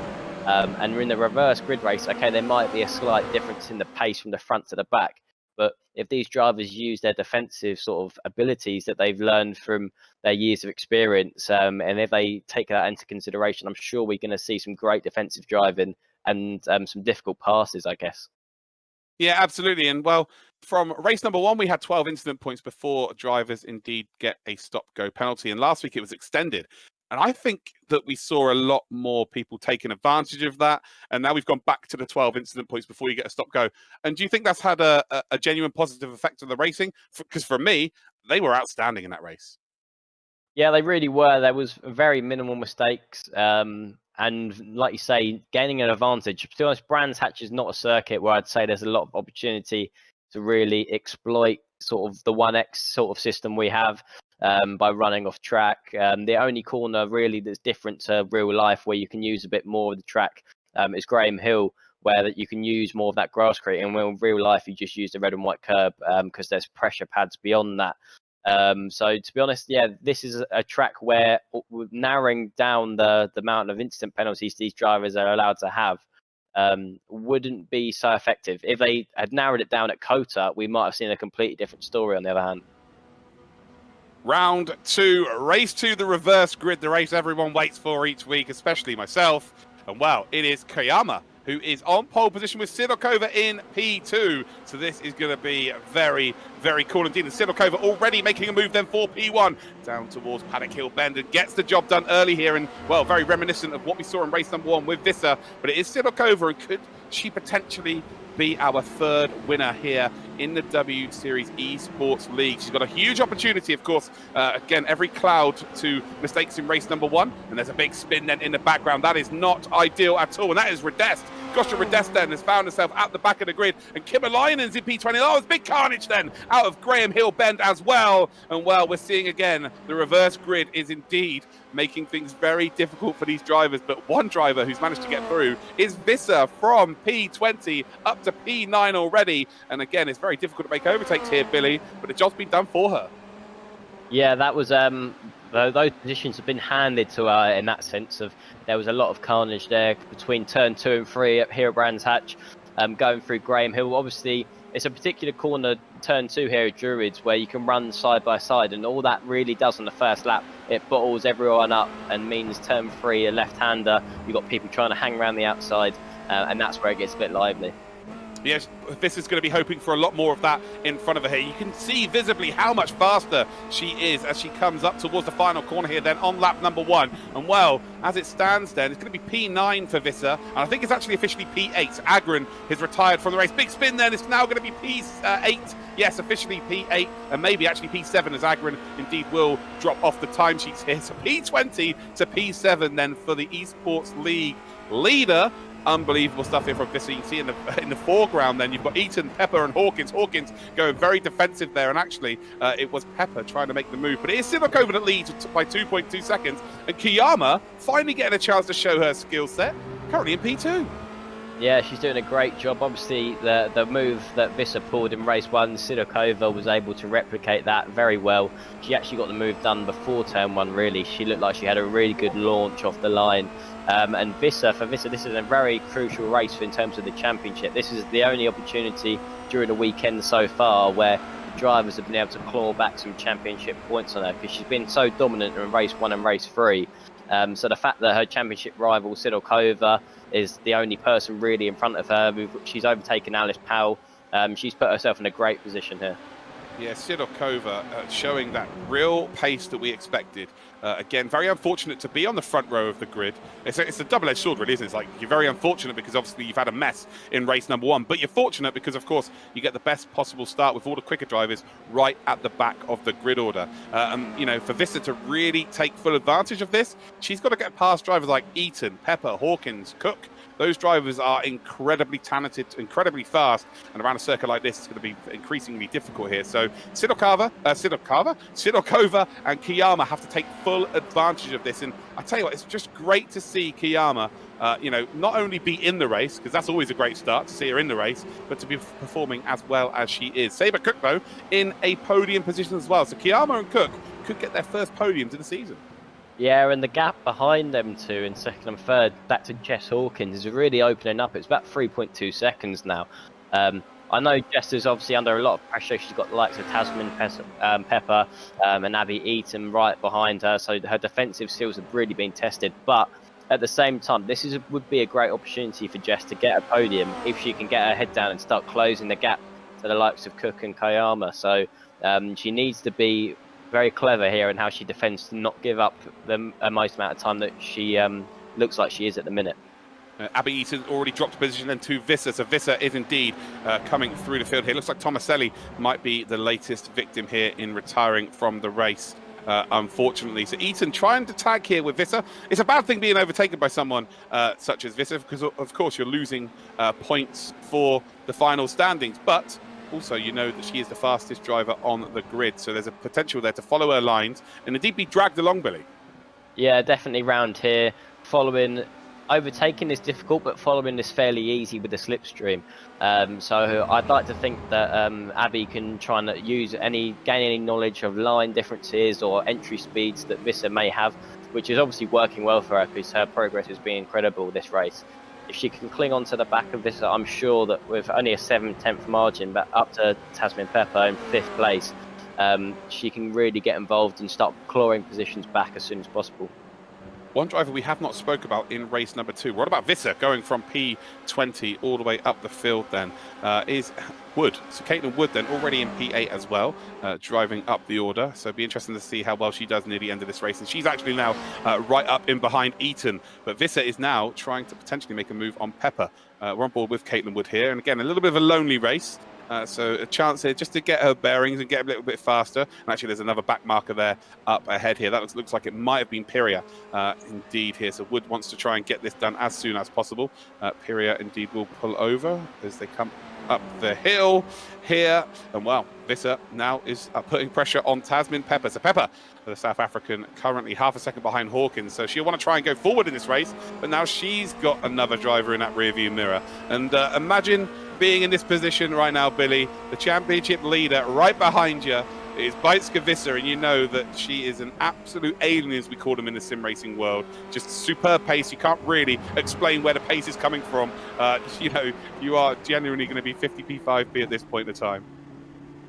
And in the reverse grid race, okay, there might be a slight difference in the pace from the front to the back. But if these drivers use their defensive sort of abilities that they've learned from their years of experience, and if they take that into consideration, I'm sure we're going to see some great defensive driving and some difficult passes, I guess. Yeah, absolutely. And well, from race number 1, we had 12 incident points before drivers indeed get a stop-go penalty. And last week it was extended. And I think that we saw a lot more people taking advantage of that. And now we've gone back to the 12 incident points before you get a stop-go. And do you think that's had a genuine positive effect on the racing? Because for me, they were outstanding in that race. Yeah, they really were. There was very minimal mistakes. And like you say, gaining an advantage. To be honest, Brands Hatch is not a circuit where I'd say there's a lot of opportunity to really exploit sort of the 1X sort of system we have by running off track. The only corner really that's different to real life where you can use a bit more of the track is Graham Hill, where that you can use more of that grasscrete, and when in real life you just use the red and white curb because there's pressure pads beyond that. So to be honest, yeah, this is a track where narrowing down the amount of instant penalties these drivers are allowed to have wouldn't be so effective. If they had narrowed it down at Kota, we might have seen a completely different story on the other hand. Round 2, race to the reverse grid, the race everyone waits for each week, especially myself. And well, it is Koyama who is on pole position with Sidorkova in P2. So this is going to be very, very cool indeed. And Sidorkova already making a move then for P1 down towards Paddock Hill Bend and gets the job done early here. And well, very reminiscent of what we saw in race number 1 with Visser. But it is Sidorkova, and could she potentially be our 3rd winner here in the W Series Esports League? She's got a huge opportunity, of course. Again, every cloud to mistakes in race number 1, and there's a big spin then in the background. That is not ideal at all, and that is Redest. Gosha Redest then has found herself at the back of the grid, and Kimmer Lionen's in P20. Oh, there's big carnage then out of Graham Hill Bend as well. And well, we're seeing again the reverse grid is indeed making things very difficult for these drivers. But one driver who's managed to get through is Visser from P20 up to P9 already. And again, it's very difficult to make overtakes here, Billy, but the job's been done for her. Yeah, that was those positions have been handed to her in that sense of there was a lot of carnage there between turn 2 and 3 here at Brands Hatch, going through Graham Hill. Obviously, it's a particular corner, turn 2 here at Druids, where you can run side by side, and all that really does on the first lap, it bottles everyone up and means turn 3, a left-hander, you've got people trying to hang around the outside, and that's where it gets a bit lively. Yes, this is going to be hoping for a lot more of that in front of her here. You can see visibly how much faster she is as she comes up towards the final corner here then on lap number 1. And well, as it stands then, it's going to be P9 for Visser, and I think it's actually officially P8. Agron has retired from the race. Big spin then, it's now going to be P8. Yes, officially P8, and maybe actually P7 as Agron indeed will drop off the timesheets here. So P20 to P7 then for the Esports League leader. Unbelievable stuff here from Visser. You can see in the foreground then you've got Eaton, Pepper and Hawkins. Hawkins going very defensive there, and actually it was Pepper trying to make the move. But it is Sidorkova that leads by 2.2 seconds, and Koyama finally getting a chance to show her skill set, currently in P2. Yeah, she's doing a great job. Obviously, the move that Visser pulled in race 1, Sidorkova was able to replicate that very well. She actually got the move done before turn 1, really. She looked like she had a really good launch off the line. And Visser, this is a very crucial race in terms of the championship. This is the only opportunity during the weekend so far where drivers have been able to claw back some championship points on her, because she's been so dominant in race 1 and race 3. So the fact that her championship rival Sidorkova is the only person really in front of her, she's overtaken Alice Powell. She's put herself in a great position here. Yeah, Sidorkova showing that real pace that we expected. Again, very unfortunate to be on the front row of the grid. It's a double-edged sword, really, isn't it? It's like you're very unfortunate because obviously you've had a mess in race number 1, but you're fortunate because, of course, you get the best possible start with all the quicker drivers right at the back of the grid order. You know, for Visser to really take full advantage of this, she's got to get past drivers like Eaton, Pepper, Hawkins, Cook. Those drivers are incredibly talented, incredibly fast, and around a circuit like this, it's going to be increasingly difficult here. So Sidorkova and Koyama have to take full advantage of this. And I tell you what, it's just great to see Koyama, you know, not only be in the race, because that's always a great start to see her in the race, but to be performing as well as she is. Saber Cook, though, in a podium position as well. So Koyama and Cook could get their first podiums of the season. Yeah, and the gap behind them two in second and third, back to Jess Hawkins, is really opening up. It's about 3.2 seconds now. I know Jess is obviously under a lot of pressure. She's got the likes of Tasman, Pepper, and Abby Eaton right behind her, so her defensive skills have really been tested. But at the same time, this would be a great opportunity for Jess to get a podium if she can get her head down and start closing the gap to the likes of Cook and Koyama. So she needs to be very clever here in how she defends to not give up the most amount of time that she looks like she is at the minute. Abby Eaton already dropped a position then to Visser, so Visser is indeed coming through the field here. Looks like Tomaselli might be the latest victim here in retiring from the race, unfortunately. So Eaton trying to tag here with Visser. It's a bad thing being overtaken by someone such as Visser, because of course you're losing points for the final standings, but also, you know that she is the fastest driver on the grid, so there's a potential there to follow her lines and indeed be dragged along, Billy. Yeah, definitely round here, following overtaking is difficult, but following is fairly easy with the slipstream. So I'd like to think that Abby can try and gain any knowledge of line differences or entry speeds that Visser may have, which is obviously working well for her because her progress has been incredible this race. If she can cling on to the back of Visser, I'm sure that with only a 7/10 margin, but up to Tasmin Pepper in 5th place, she can really get involved and start clawing positions back as soon as possible. One driver we have not spoke about in race number 2. What about Visser going from P20 all the way up the field then is Wood. So Caitlin Wood then already in P8 as well, driving up the order. So it'll be interesting to see how well she does near the end of this race. And she's actually now right up in behind Eaton. But Visser is now trying to potentially make a move on Pepper. We're on board with Caitlin Wood here. And again, a little bit of a lonely race. So a chance here just to get her bearings and get a little bit faster. And actually, there's another back marker there up ahead here. That looks like it might have been Piria indeed here. So Wood wants to try and get this done as soon as possible. Piria indeed will pull over as they come up the hill here. And well, Visser now is putting pressure on Tasmin Pepper. So Pepper, the South African, currently half a second behind Hawkins. So she'll want to try and go forward in this race. But now she's got another driver in that rearview mirror. And imagine being in this position right now, Billy, the championship leader right behind you is Beitske Visser, and you know that she is an absolute alien, as we call them in the sim racing world. Just superb pace. You can't really explain where the pace is coming from. You know, you are genuinely going to be 50 P5P at this point in time.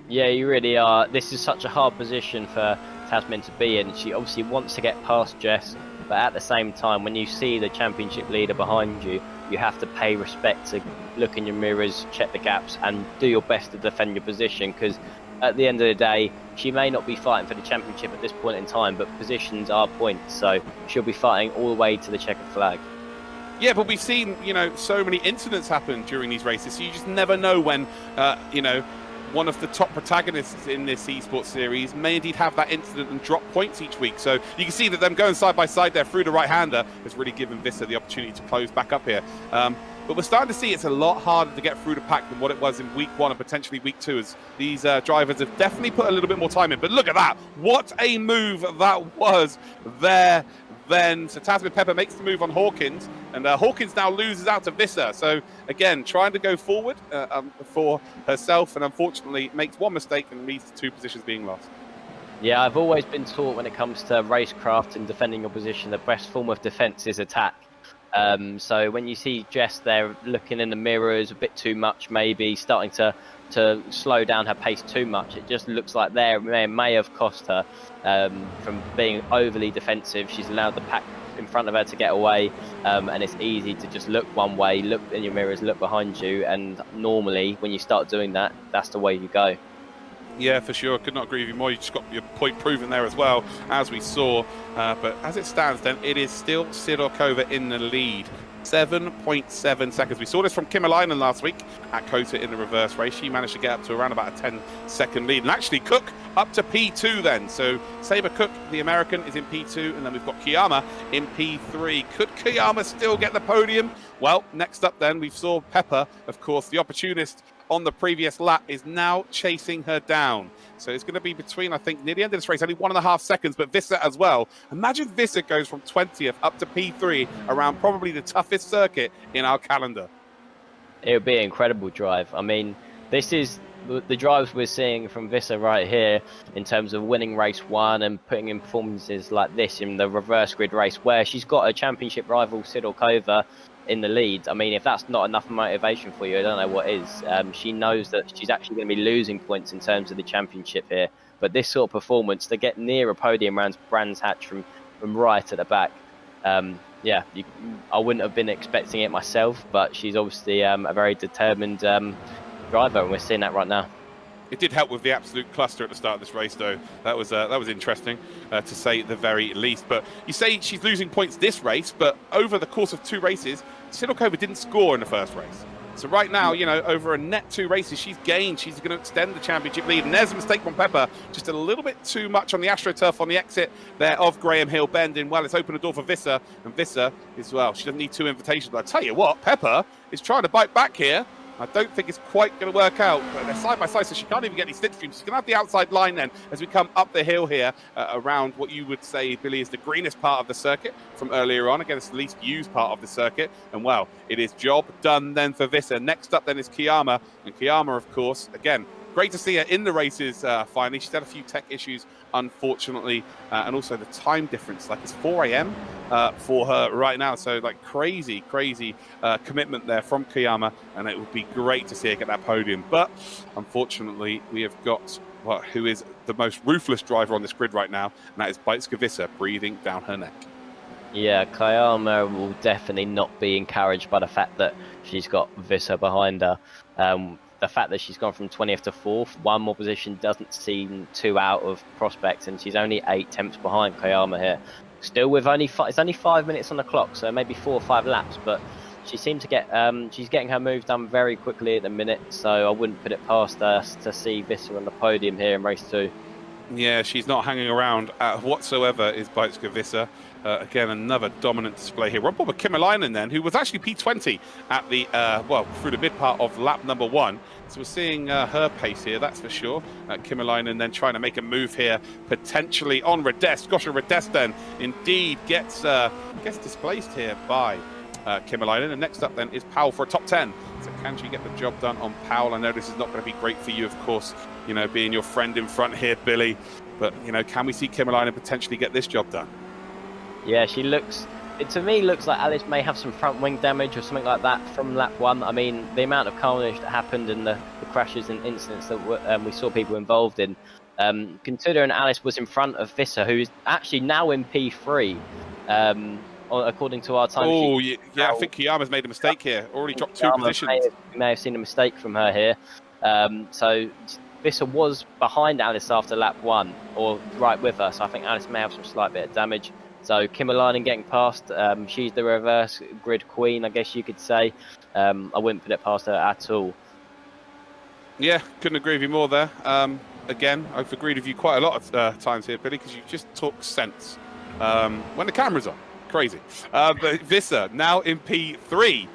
Yeah, you really are. This is such a hard position for Tasmin to be in. She obviously wants to get past Jess, but at the same time, when you see the championship leader behind you, you have to pay respect to look in your mirrors, check the gaps, and do your best to defend your position, because at the end of the day, she may not be fighting for the championship at this point in time, but positions are points, so she'll be fighting all the way to the checkered flag. Yeah, but we've seen, you know, so many incidents happen during these races, so you just never know when, you know, one of the top protagonists in this esports series may indeed have that incident and drop points each week. So you can see that them going side by side there through the right-hander has really given Visser the opportunity to close back up here. But we're starting to see it's a lot harder to get through the pack than what it was in week 1 and potentially week 2, as these drivers have definitely put a little bit more time in. But look at that. What a move that was there. Then, so Tasmin Pepper makes the move on Hawkins, and Hawkins now loses out to Visser. So, again, trying to go forward for herself, and unfortunately makes one mistake and leads to 2 positions being lost. Yeah, I've always been taught when it comes to racecraft and defending your position, the best form of defence is attack. So when you see Jess there looking in the mirrors a bit too much, maybe starting to slow down her pace too much, it just looks like there may have cost her from being overly defensive. She's allowed the pack in front of her to get away, and it's easy to just look one way, look in your mirrors, look behind you, and normally when you start doing that, that's the way you go. Yeah, for sure. Could not agree with you more. You just got your point proven there as well, as we saw. But as it stands, then, it is still Sidorkova in the lead. 7.7 seconds. We saw this from Kim Alainen last week at Kota in the reverse race. She managed to get up to around about a 10-second lead. And actually, Cook up to P2 then. So Saber Cook, the American, is in P2. And then we've got Kiyama in P3. Could Kiyama still get the podium? Well, next up then, we saw Pepper, of course, the opportunist on the previous lap, is now chasing her down. So it's going to be between, I think, near the end of this race, only 1.5 seconds, but Visser as well. Imagine Visser goes from 20th up to P3 around probably the toughest circuit in our calendar. It would be an incredible drive. I mean, this is the drives we're seeing from Visser right here in terms of winning race 1 and putting in performances like this in the reverse grid race, where she's got a championship rival, Sidorkova, in the lead. I mean, if that's not enough motivation for you, I don't know what is. She knows that she's actually going to be losing points in terms of the championship here, but this sort of performance to get near a podium around Brands Hatch from right at the back, yeah, I wouldn't have been expecting it myself, but she's obviously a very determined driver, and we're seeing that right now. It did help with the absolute cluster at the start of this race, though. That was interesting, to say the very least. But you say she's losing points this race, but over the course of 2 races, Sidorkova didn't score in the first race. So right now, you know, over a net 2 races, she's gained. She's going to extend the championship lead. And there's a mistake from Pepper. Just a little bit too much on the AstroTurf on the exit there of Graham Hill Bend. And, well, it's opened the door for Visser. And Visser as well. She doesn't need 2 invitations. But I tell you what, Pepper is trying to bite back here. I don't think it's quite going to work out, but they're side by side, so she can't even get any slipstreams. She's going to have the outside line then as we come up the hill here around what you would say, Billy, is the greenest part of the circuit from earlier on. Again, it's the least used part of the circuit. And wow, it is job done then for Visser. Next up then is Kiyama. And Kiyama, of course, again, great to see her in the races finally. She's had a few tech issues, unfortunately, and also the time difference. Like, it's 4 a.m. For her right now. So, like, crazy commitment there from Kiyama, and it would be great to see her get that podium. But, unfortunately, we have got who is the most ruthless driver on this grid right now, and that is Beitske Visser breathing down her neck. Yeah, Kiyama will definitely not be encouraged by the fact that she's got Visser behind her. The fact that she's gone from 20th to 4th, one more position doesn't seem too out of prospect, and she's only 8 tenths behind Kiyama here. Still with it's only 5 minutes on the clock, so maybe 4 or 5 laps, but she seemed to get she's getting her move done very quickly at the minute, so I wouldn't put it past us to see Visser on the podium here in race 2. Yeah, she's not hanging around whatsoever, is Beitske Visser. Again, another dominant display here. We're on board with Kymmelainen then, who was actually P20 at the, through the mid part of lap number 1. So we're seeing her pace here, that's for sure. Kymmelainen then trying to make a move here, potentially on Radest. Gosh, Radest then indeed gets displaced here by Kymmelainen. And next up then is Powell for a top 10. So can she get the job done on Powell? I know this is not going to be great for you, of course, you know, being your friend in front here, Billy. But, you know, can we see Kymmelainen potentially get this job done? Yeah, it to me looks like Alice may have some front wing damage or something like that from lap 1. I mean, the amount of carnage that happened and the crashes and incidents that we saw people involved in, considering Alice was in front of Visser, who is actually now in P3, according to our time sheet. Oh, yeah, I think Kiyama's made a mistake here. Already dropped 2 positions. We may have seen a mistake from her here. So Visser was behind Alice after lap 1, or right with her, so I think Alice may have some slight bit of damage. So Kymmelainen getting past, she's the reverse grid queen, I guess you could say. I wouldn't put it past her at all. Yeah, couldn't agree with you more there. Again, I've agreed with you quite a lot of times here, Billy, because you just talk sense when the camera's on. Crazy. But Visser now in P3.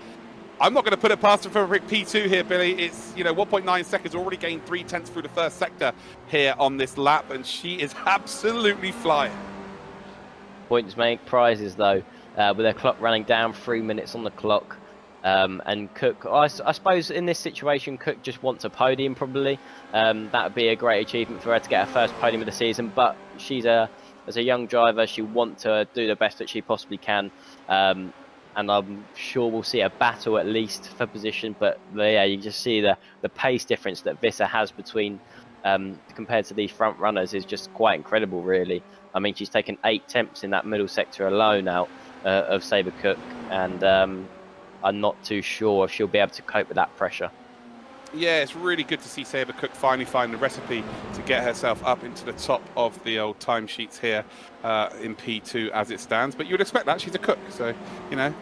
I'm not going to put it past her for P2 here, Billy. It's, 1.9 seconds, already gained 3 tenths through the first sector here on this lap, and she is absolutely flying. Points make prizes though, with their clock running down, 3 minutes on the clock. And Cook, I suppose in this situation, Cook just wants a podium probably. That would be a great achievement for her to get her first podium of the season, but as a young driver, she wants to do the best that she possibly can. And I'm sure we'll see a battle at least for position, but yeah, you just see the pace difference that Visser has between compared to these front runners is just quite incredible, really. I mean, she's taken 8 tenths in that middle sector alone out of Saber Cook, and I'm not too sure if she'll be able to cope with that pressure. Yeah, it's really good to see Saber Cook finally find the recipe to get herself up into the top of the old timesheets here in P2 as it stands. But you would expect that, she's a cook, so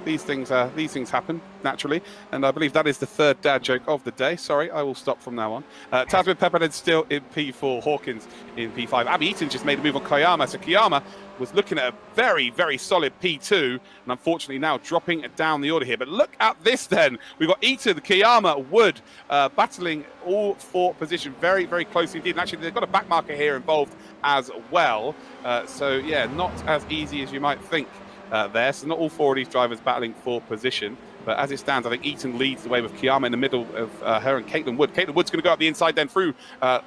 these things happen naturally. And I believe that is the 3rd dad joke of the day. Sorry, I will stop from now on. Tasman Pepperhead still in P4, Hawkins in P5. Abby Eaton just made a move on Kiyama, so Kiyama was looking at a very, very solid P2, and unfortunately now dropping down the order here. But look at this then. We've got Eaton, Kiyama, Wood battling all 4 positions very, very closely indeed. And actually, they've got a back marker here involved as well. So, yeah, not as easy as you might think there. So not all 4 of these drivers battling for position. But as it stands, I think Eaton leads the way with Kiyama in the middle of her and Caitlin Wood. Caitlin Wood's going to go up the inside then through... up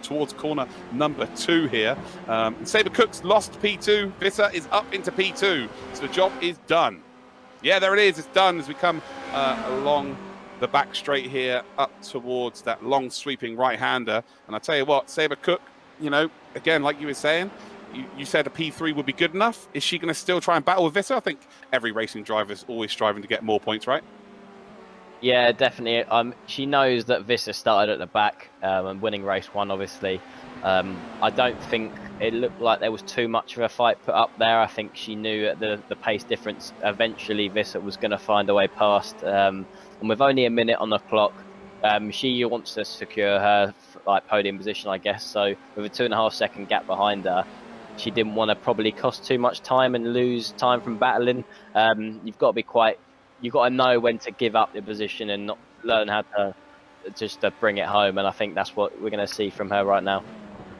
towards corner number 2 here. Saber Cook's lost P2. Visser is up into P2. So the job is done. Yeah, there it is. It's done as we come along the back straight here up towards that long sweeping right-hander. And I tell you what, Saber Cook, again, like you were saying, you said a P3 would be good enough. Is she going to still try and battle with Visser? I think every racing driver is always striving to get more points, right? Yeah, definitely. She knows that Visser started at the back and winning race 1, obviously. I don't think it looked like there was too much of a fight put up there. I think she knew at the pace difference, eventually Visser was going to find a way past. And with only a minute on the clock, she wants to secure her podium position, I guess. So with a 2.5 second gap behind her, she didn't want to probably cost too much time and lose time from battling. You've got to be quite you got to know when to give up your position and not learn how to just bring it home. And I think that's what we're going to see from her right now.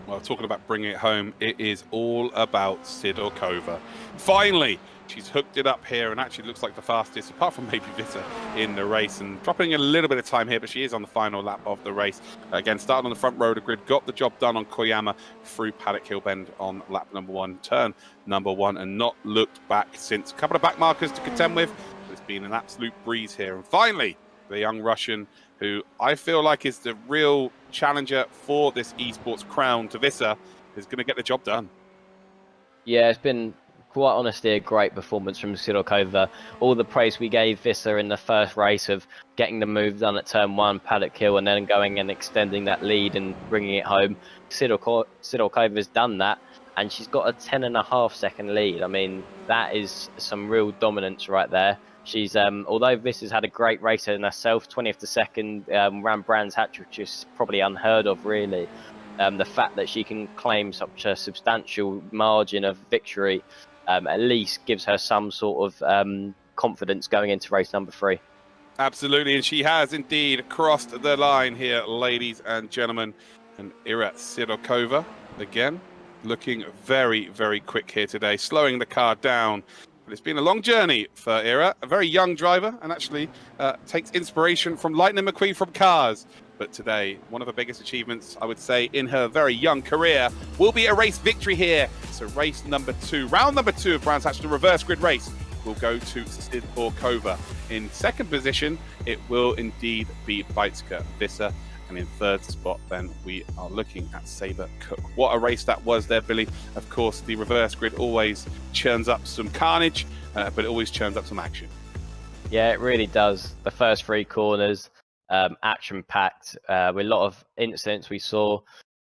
Well, talking about bringing it home, it is all about Sidorkova. Finally, she's hooked it up here and actually looks like the fastest, apart from maybe Vita, in the race, and dropping a little bit of time here, but she is on the final lap of the race. Again, starting on the front row of the grid, got the job done on Koyama through Paddock Hill Bend on lap number 1, turn number 1, and not looked back since. A couple of back markers to contend with, but it's been an absolute breeze here. And finally, the young Russian, who I feel like is the real challenger for this esports crown to Visa, is going to get the job done. Yeah, it's been quite honestly a great performance from Sidorkova. All the praise we gave Visa in the first race of getting the move done at turn 1, Paddock Hill, and then going and extending that lead and bringing it home. Sidorkova's done that, and she's got a 10.5 second lead. I mean, that is some real dominance right there. She's although Visa's had a great race in herself, 20th to second, ran Brands Hatch, which is probably unheard of, really. The fact that she can claim such a substantial margin of victory at least gives her some sort of confidence going into race number 3. Absolutely, and she has indeed crossed the line here, ladies and gentlemen. And Ira Sidorkova, again, looking very, very quick here today, slowing the car down. But it's been a long journey for Ira, a very young driver, and actually takes inspiration from Lightning McQueen from Cars. But today, one of the biggest achievements, I would say, in her very young career will be a race victory here. So race number 2, round number 2 of Brands Hatch, the reverse grid race, will go to Sidorkova. In second position, it will indeed be Beitska Vissa. And in third spot, then, we are looking at Saber Cook. What a race that was there, Billy. Of course, the reverse grid always churns up some carnage, but it always churns up some action. Yeah, it really does. The first 3 corners, action-packed, with a lot of incidents we saw.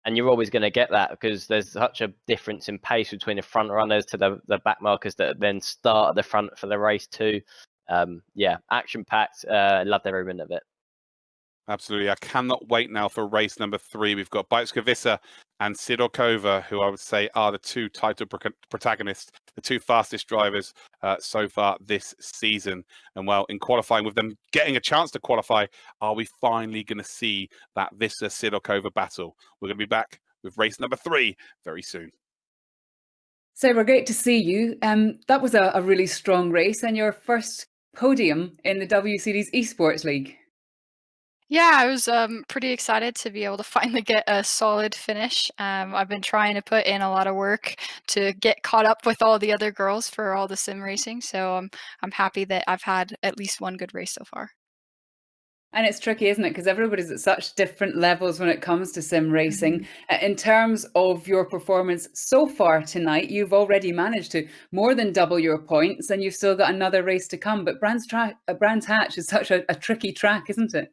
And you're always going to get that because there's such a difference in pace between the front runners to the back markers that then start at the front for the race too. Yeah, action-packed. Loved every minute of it. Absolutely. I cannot wait now for race number 3. We've got Beitska Vissa and Sidorkova, who I would say are the 2 title protagonists, the 2 fastest drivers so far this season. And well, in qualifying, with them getting a chance to qualify, are we finally going to see that Vissa Sidorkova battle? We're going to be back with race number 3 very soon. Saber, great to see you. That was a really strong race and your first podium in the W Series Esports League. Yeah, I was pretty excited to be able to finally get a solid finish. I've been trying to put in a lot of work to get caught up with all the other girls for all the sim racing, so I'm happy that I've had at least one good race so far. And it's tricky, isn't it? Because everybody's at such different levels when it comes to sim racing. In terms of your performance so far tonight, you've already managed to more than double your points, and you've still got another race to come. But Brands Hatch is such a tricky track, isn't it?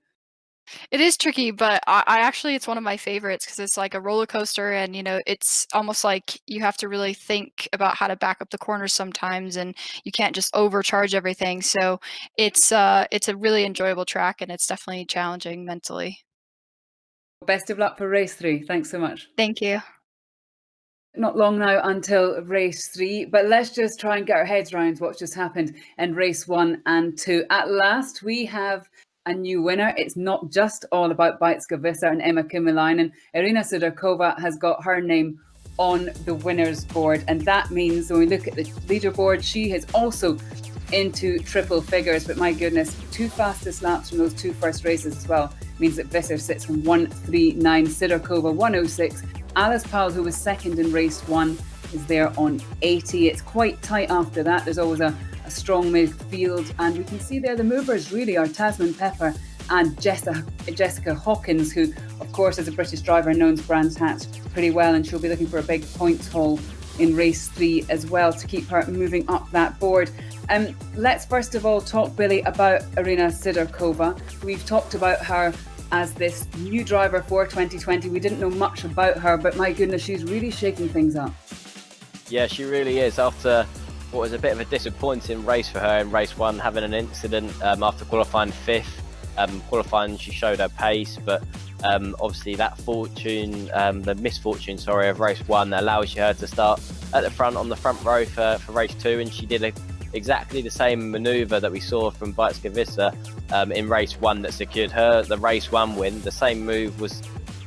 It is tricky, but I actually, it's one of my favorites because it's like a roller coaster, and it's almost like you have to really think about how to back up the corners sometimes, and you can't just overcharge everything. So it's a really enjoyable track, and it's definitely challenging mentally. Best of luck for race 3. Thanks so much. Thank you. Not long now until race 3, but let's just try and get our heads around what's just happened in race 1 and 2. At last, we have a new winner. It's not just all about Beitska Vissa and Emma Kymäläinen. Irina Sidorkova has got her name on the winners board, and that means when we look at the leaderboard, she is also into triple figures. But my goodness, 2 fastest laps from those 2 first races as well means that Visser sits from 139, Sidorkova 106. Alice Powell, who was second in race 1, is there on 80. It's quite tight after that. There's always a strong midfield, and we can see there the movers really are Tasman Pepper and Jessica Hawkins, who of course as a British driver knows Brands Hatch pretty well, and she'll be looking for a big points haul in race 3 as well to keep her moving up that board. Let's first of all talk, Billy, about Irina Sidorkova. We've talked about her as this new driver for 2020. We didn't know much about her, but my goodness, she's really shaking things up. Yeah, she really is. After what was a bit of a disappointing race for her in race 1, having an incident after qualifying 5th. Qualifying, she showed her pace, but obviously that the misfortune, of race 1 allows her to start at the front on the front row for race 2, and she did exactly the same manoeuvre that we saw from Visa in race 1 that secured her the race 1 win. The same move was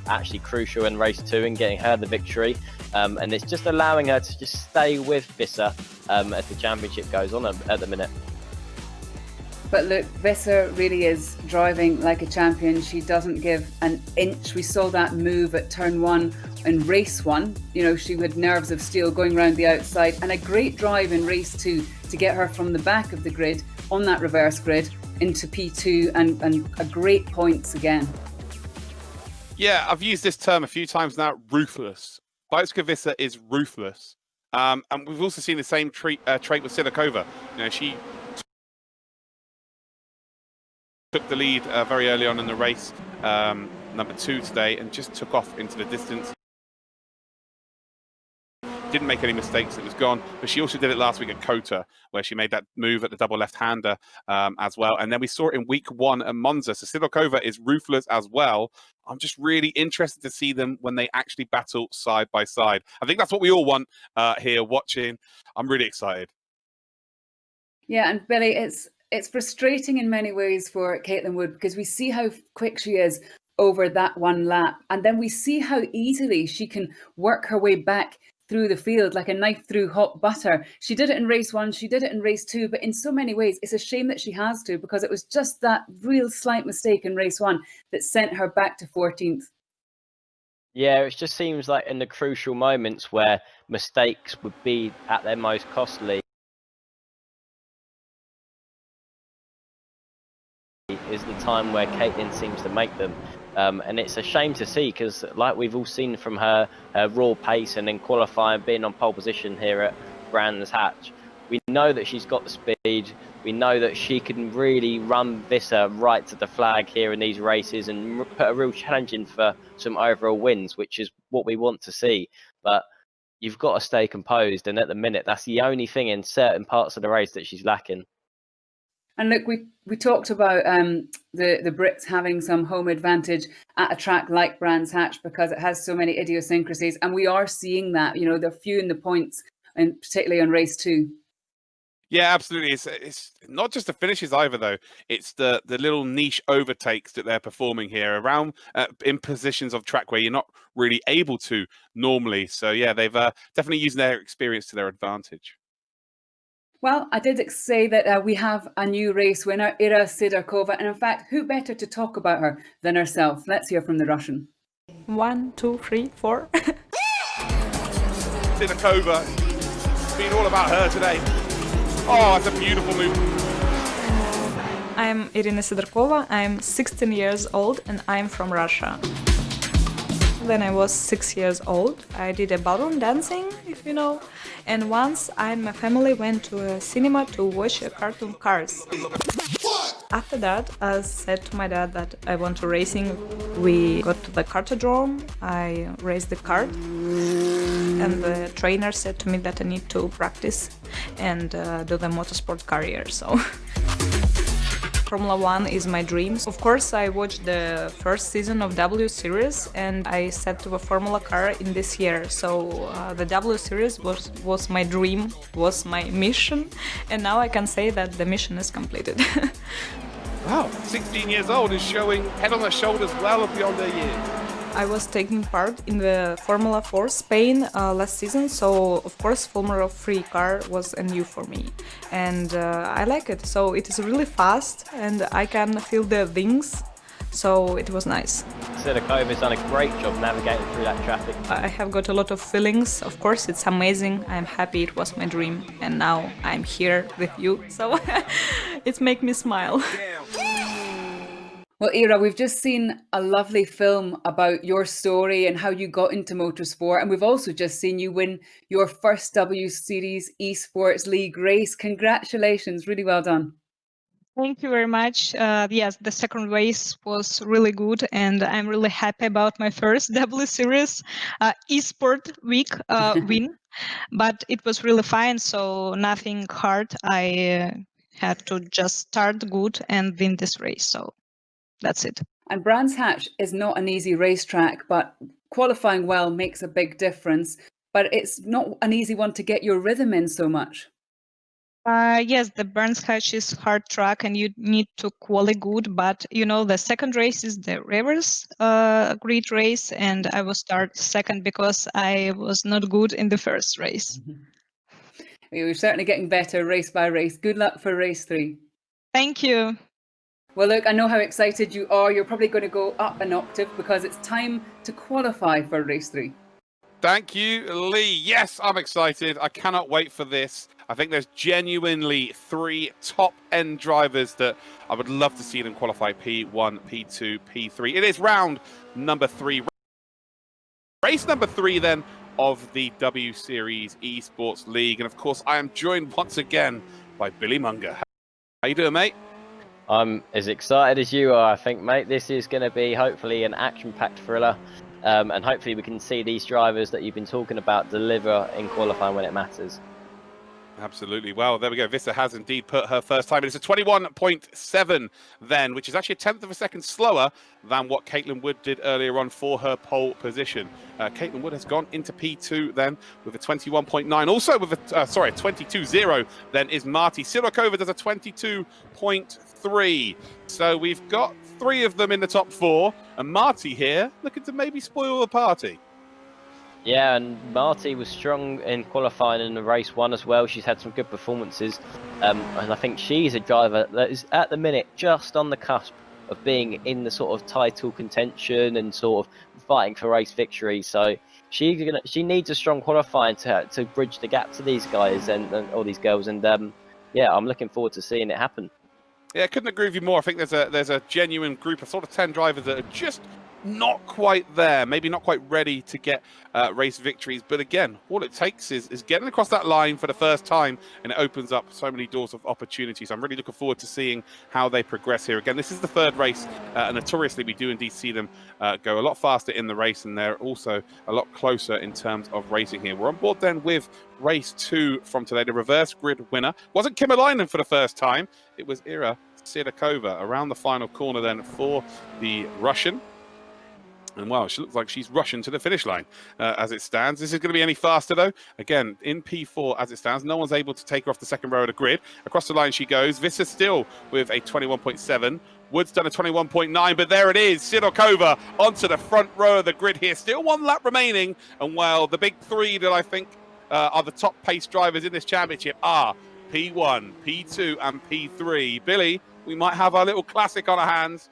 actually crucial in race 2 in getting her the victory, and it's just allowing her to just stay with Visser as the championship goes on at the minute. But look, Visser really is driving like a champion. She doesn't give an inch. We saw that move at turn 1 in race 1. You know, she had nerves of steel going around the outside, and a great drive in race 2 to get her from the back of the grid on that reverse grid into P2 and a great points again. Yeah, I've used this term a few times now, ruthless. Visser is ruthless. And we've also seen the same trait with Sidakova. You know, she took the lead very early on in the race, number 2 today, and just took off into the distance. Didn't make any mistakes, it was gone. But she also did it last week at Kota, where she made that move at the double left-hander as well. And then we saw it in week 1 at Monza. So Sidakova is ruthless as well. I'm just really interested to see them when they actually battle side by side. I think that's what we all want here watching. I'm really excited. Yeah, and Billy, it's frustrating in many ways for Caitlin Wood because we see how quick she is over that one lap, and then we see how easily she can work her way back through the field like a knife through hot butter. She did it in race 1, she did it in race 2, but in so many ways it's a shame that she has to, because it was just that real slight mistake in race 1 that sent her back to 14th. Yeah, it just seems like in the crucial moments where mistakes would be at their most costly is the time where Caitlin seems to make them. And it's a shame to see, because like we've all seen from her raw pace and then qualifying, being on pole position here at Brands Hatch, we know that she's got the speed. We know that she can really run Visser right to the flag here in these races and put a real challenge in for some overall wins, which is what we want to see. But you've got to stay composed, and at the minute, that's the only thing in certain parts of the race that she's lacking. And look, we talked about the Brits having some home advantage at a track like Brands Hatch because it has so many idiosyncrasies, and we are seeing that. You know, they're few in the points, and particularly on race 2. Yeah, absolutely. It's not just the finishes either, though. It's the little niche overtakes that they're performing here around in positions of track where you're not really able to normally. So yeah, they've definitely used their experience to their advantage. Well, I did say that we have a new race winner, Ira Sidakova, and in fact, who better to talk about her than herself? Let's hear from the Russian. 1, 2, 3, 4. Sidakova, it's been all about her today. Oh, it's a beautiful move. I'm Irina Sidorkova, I'm 16 years old and I'm from Russia. When I was 6 years old, I did a ballroom dancing, if you know, and once I and my family went to a cinema to watch a cartoon Cars. After that, I said to my dad that I want to racing. We got to the kartodrome, I raced the kart, and the trainer said to me that I need to practice and do the motorsport career, so... Formula 1 is my dream. Of course, I watched the first season of W Series and I set to a Formula car in this year. So the W Series was my dream, was my mission, and now I can say that the mission is completed. Wow, 16 years old is showing head on the shoulders well beyond their years. I was taking part in the Formula 4 Spain last season, so of course Formula 3 car was a new for me, and I like it. So it is really fast and I can feel the wings, so it was nice. Sidakova has done a great job navigating through that traffic. I have got a lot of feelings, of course it's amazing, I'm happy, it was my dream, and now I'm here with you, so it makes me smile. Well, Ira, we've just seen a lovely film about your story and how you got into motorsport. And we've also just seen you win your first W Series Esports League race. Congratulations. Really well done. Thank you very much. Yes, the second race was really good, and I'm really happy about my first W Series Esport Week win. But it was really fine, so nothing hard. I had to just start good and win this race. So that's it. And Brands Hatch is not an easy racetrack, but qualifying well makes a big difference. But it's not an easy one to get your rhythm in so much. Yes, the Brands Hatch is hard track and you need to quali good, but you know, the second race is the reverse grid race, and I will start second because I was not good in the first race. You're certainly getting better race by race. Good luck for race 3. Thank you. Well, look, I know how excited you are. You're probably going to go up an octave because it's time to qualify for race 3. Thank you, Lee. Yes, I'm excited. I cannot wait for this. I think there's genuinely 3 top-end drivers that I would love to see them qualify P1, P2, P3. It is round number 3. Race number 3, then, of the W Series Esports League. And, of course, I am joined once again by Billy Munger. How you doing, mate? I'm as excited as you are, I think, mate. This is going to be hopefully an action-packed thriller. And hopefully we can see these drivers that you've been talking about deliver in qualifying when it matters. Absolutely. Well, there we go. Vissa has indeed put her first time. It's a 21.7 then, which is actually a tenth of a second slower than what Caitlin Wood did earlier on for her pole position. Caitlin Wood has gone into P2 then with a 21.9. Also with a, 22.0 then is Marty. Silakova does a 22.3. So we've got 3 of them in the top 4. And Marty here looking to maybe spoil the party. Yeah, and Marty was strong in qualifying in the race 1 as well. She's had some good performances. And I think she's a driver that is at the minute just on the cusp of being in the sort of title contention and sort of fighting for race victory. So she needs a strong qualifying to bridge the gap to these guys and all these girls. And yeah, I'm looking forward to seeing it happen. Yeah, I couldn't agree with you more. I think there's a genuine group of sort of 10 drivers that are just not quite there, maybe not quite ready to get race victories. But again, all it takes is getting across that line for the first time, and it opens up so many doors of opportunities. I'm really looking forward to seeing how they progress here. Again, this is the 3rd race, and notoriously we do indeed see them go a lot faster in the race, and they're also a lot closer in terms of racing here. We're on board then with race 2 from today. The reverse grid winner wasn't Kimalainen for the first time. It was Ira Sidakova around the final corner then for the Russian. And wow, she looks like she's rushing to the finish line as it stands. This is going to be any faster, though. Again, in P4 as it stands, no one's able to take her off the second row of the grid. Across the line she goes. Vissa still with a 21.7. Wood's done a 21.9, but there it is. Sidorkova onto the front row of the grid here. Still 1 lap remaining. And well, the big 3 that I think are the top pace drivers in this championship are P1, P2, and P3. Billy, we might have our little classic on our hands.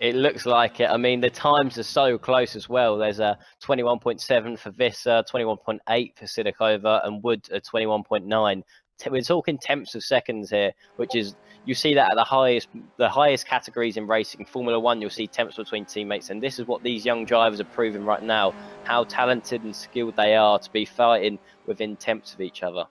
It looks like it. I mean, the times are so close as well. There's a 21.7 for Vissa, 21.8 for Sidakova, and Wood a 21.9. We're talking tenths of seconds here, which is, you see that at the highest categories in racing. Formula 1, you'll see tenths between teammates, and this is what these young drivers are proving right now, how talented and skilled they are to be fighting within tenths of each other.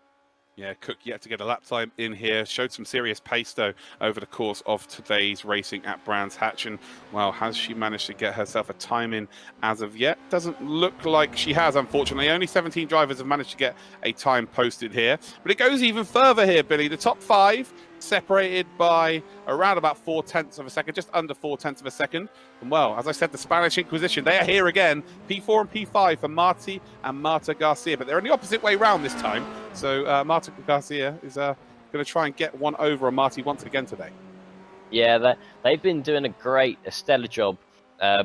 Yeah, Cook yet to get a lap time in here. Showed some serious pace, though, over the course of today's racing at Brands Hatch. And, well, has she managed to get herself a time in as of yet? Doesn't look like she has, unfortunately. Only 17 drivers have managed to get a time posted here. But it goes even further here, Billy. The top 5 separated by around about 4/10 of a second, just under 4/10 of a second. And well, as I said, the Spanish Inquisition, they are here again. P4 and P5 for Marty and Marta Garcia, but they're in the opposite way round this time. So Marta Garcia is going to try and get one over on Marty once again today. Yeah, they've been doing a stellar job.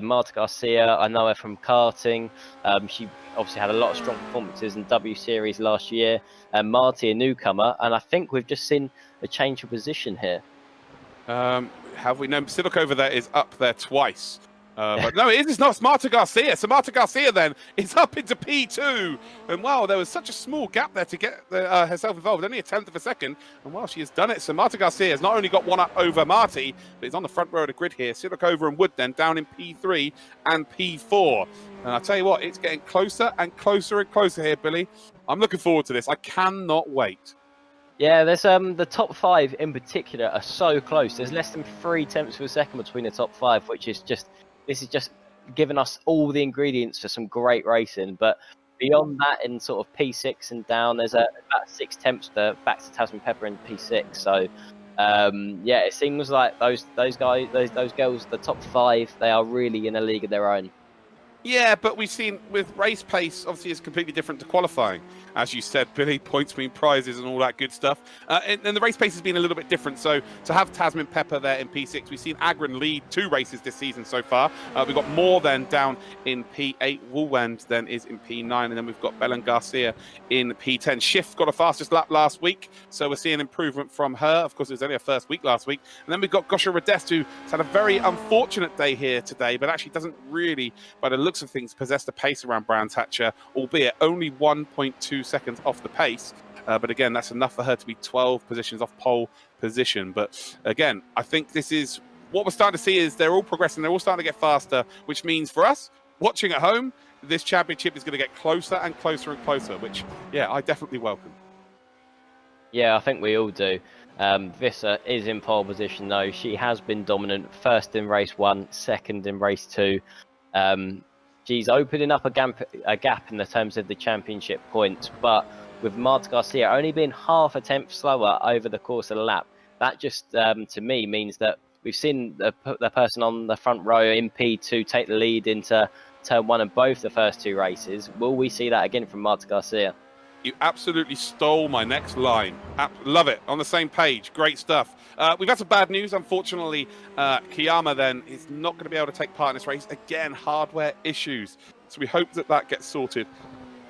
Marta Garcia, I know her from karting. She obviously had a lot of strong performances in W Series last year. Marty, a newcomer, and I think we've just seen a change of position here. Have we? No, Sidokova there is up there twice. But no, it's not. It's Marta Garcia. So Marta Garcia then is up into P2. And wow, there was such a small gap there to get herself involved. Only a tenth of a second. And wow, she has done it. So Marta Garcia has not only got one up over Marty, but is on the front row of the grid here. Sidokova and Wood then down in P3 and P4. And I'll tell you what, it's getting closer and closer and closer here, Billy. I'm looking forward to this. I cannot wait. Yeah, there's the top 5 in particular are so close. There's less than 3/10 of a second between the top 5, which is just, this is just giving us all the ingredients for some great racing. But beyond that, in sort of P6 and down, there's about 6/10 back to Tasman Pepper in P6. So yeah, it seems like those guys, those girls, the top 5, they are really in a league of their own. Yeah, but we've seen with race pace, obviously it's completely different to qualifying. as you said, Billy, points mean prizes and all that good stuff. And the race pace has been a little bit different. So to have Tasman Pepper there in P6, we've seen Agron lead 2 races this season so far. We've got Moore then down in P8. Woolwend then is in P9. And then we've got Belen Garcia in P10. Shift got a fastest lap last week, so we're seeing improvement from her. Of course, it was only her first week last week. And then we've got Gosha Radest, who's had a very unfortunate day here today, but actually doesn't really, by the looks of things, possess the pace around Brands Hatcher, albeit only 1.2 seconds off the pace. But again, that's enough for her to be 12 positions off pole position. But again, I think this is what we're starting to see is they're all progressing. They're all starting to get faster, which means for us watching at home, this championship is going to get closer and closer and closer, which, yeah, I definitely welcome. Yeah, I think we all do. Visser is in pole position though. She has been dominant, first in race 1, second in race 2. She's opening up a gap in the terms of the championship points, but with Marta Garcia only being half a tenth slower over the course of the lap, that just to me means that we've seen the person on the front row in P2 take the lead into turn 1 of both the first 2 races. Will we see that again from Marta Garcia? You absolutely stole my next line. Love it. On the same page. Great stuff. We've had some bad news. Unfortunately, Kiyama then is not going to be able to take part in this race. Again, hardware issues. So we hope that that gets sorted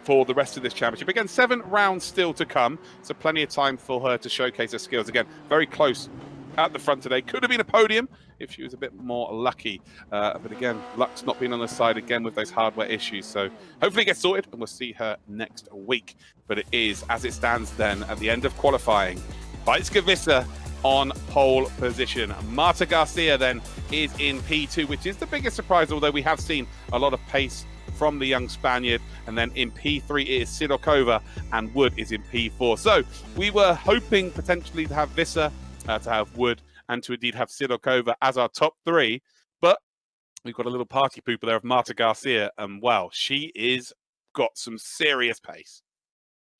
for the rest of this championship. Again, 7 rounds still to come. So plenty of time for her to showcase her skills. Again, very close at the front today. Could have been a podium if she was a bit more lucky. But again, luck's not been on her side again with those hardware issues. So hopefully it gets sorted and we'll see her next week. But it is, as it stands then, at the end of qualifying, Vajtska Visser on pole position. Marta Garcia then is in P2, which is the biggest surprise, although we have seen a lot of pace from the young Spaniard. And then in P3 it is Sidorkova and Wood is in P4. So we were hoping potentially to have Visser, to have Wood, and to indeed have Sidorkova as our top 3. But we've got a little party pooper there of Marta Garcia, and wow, she is got some serious pace.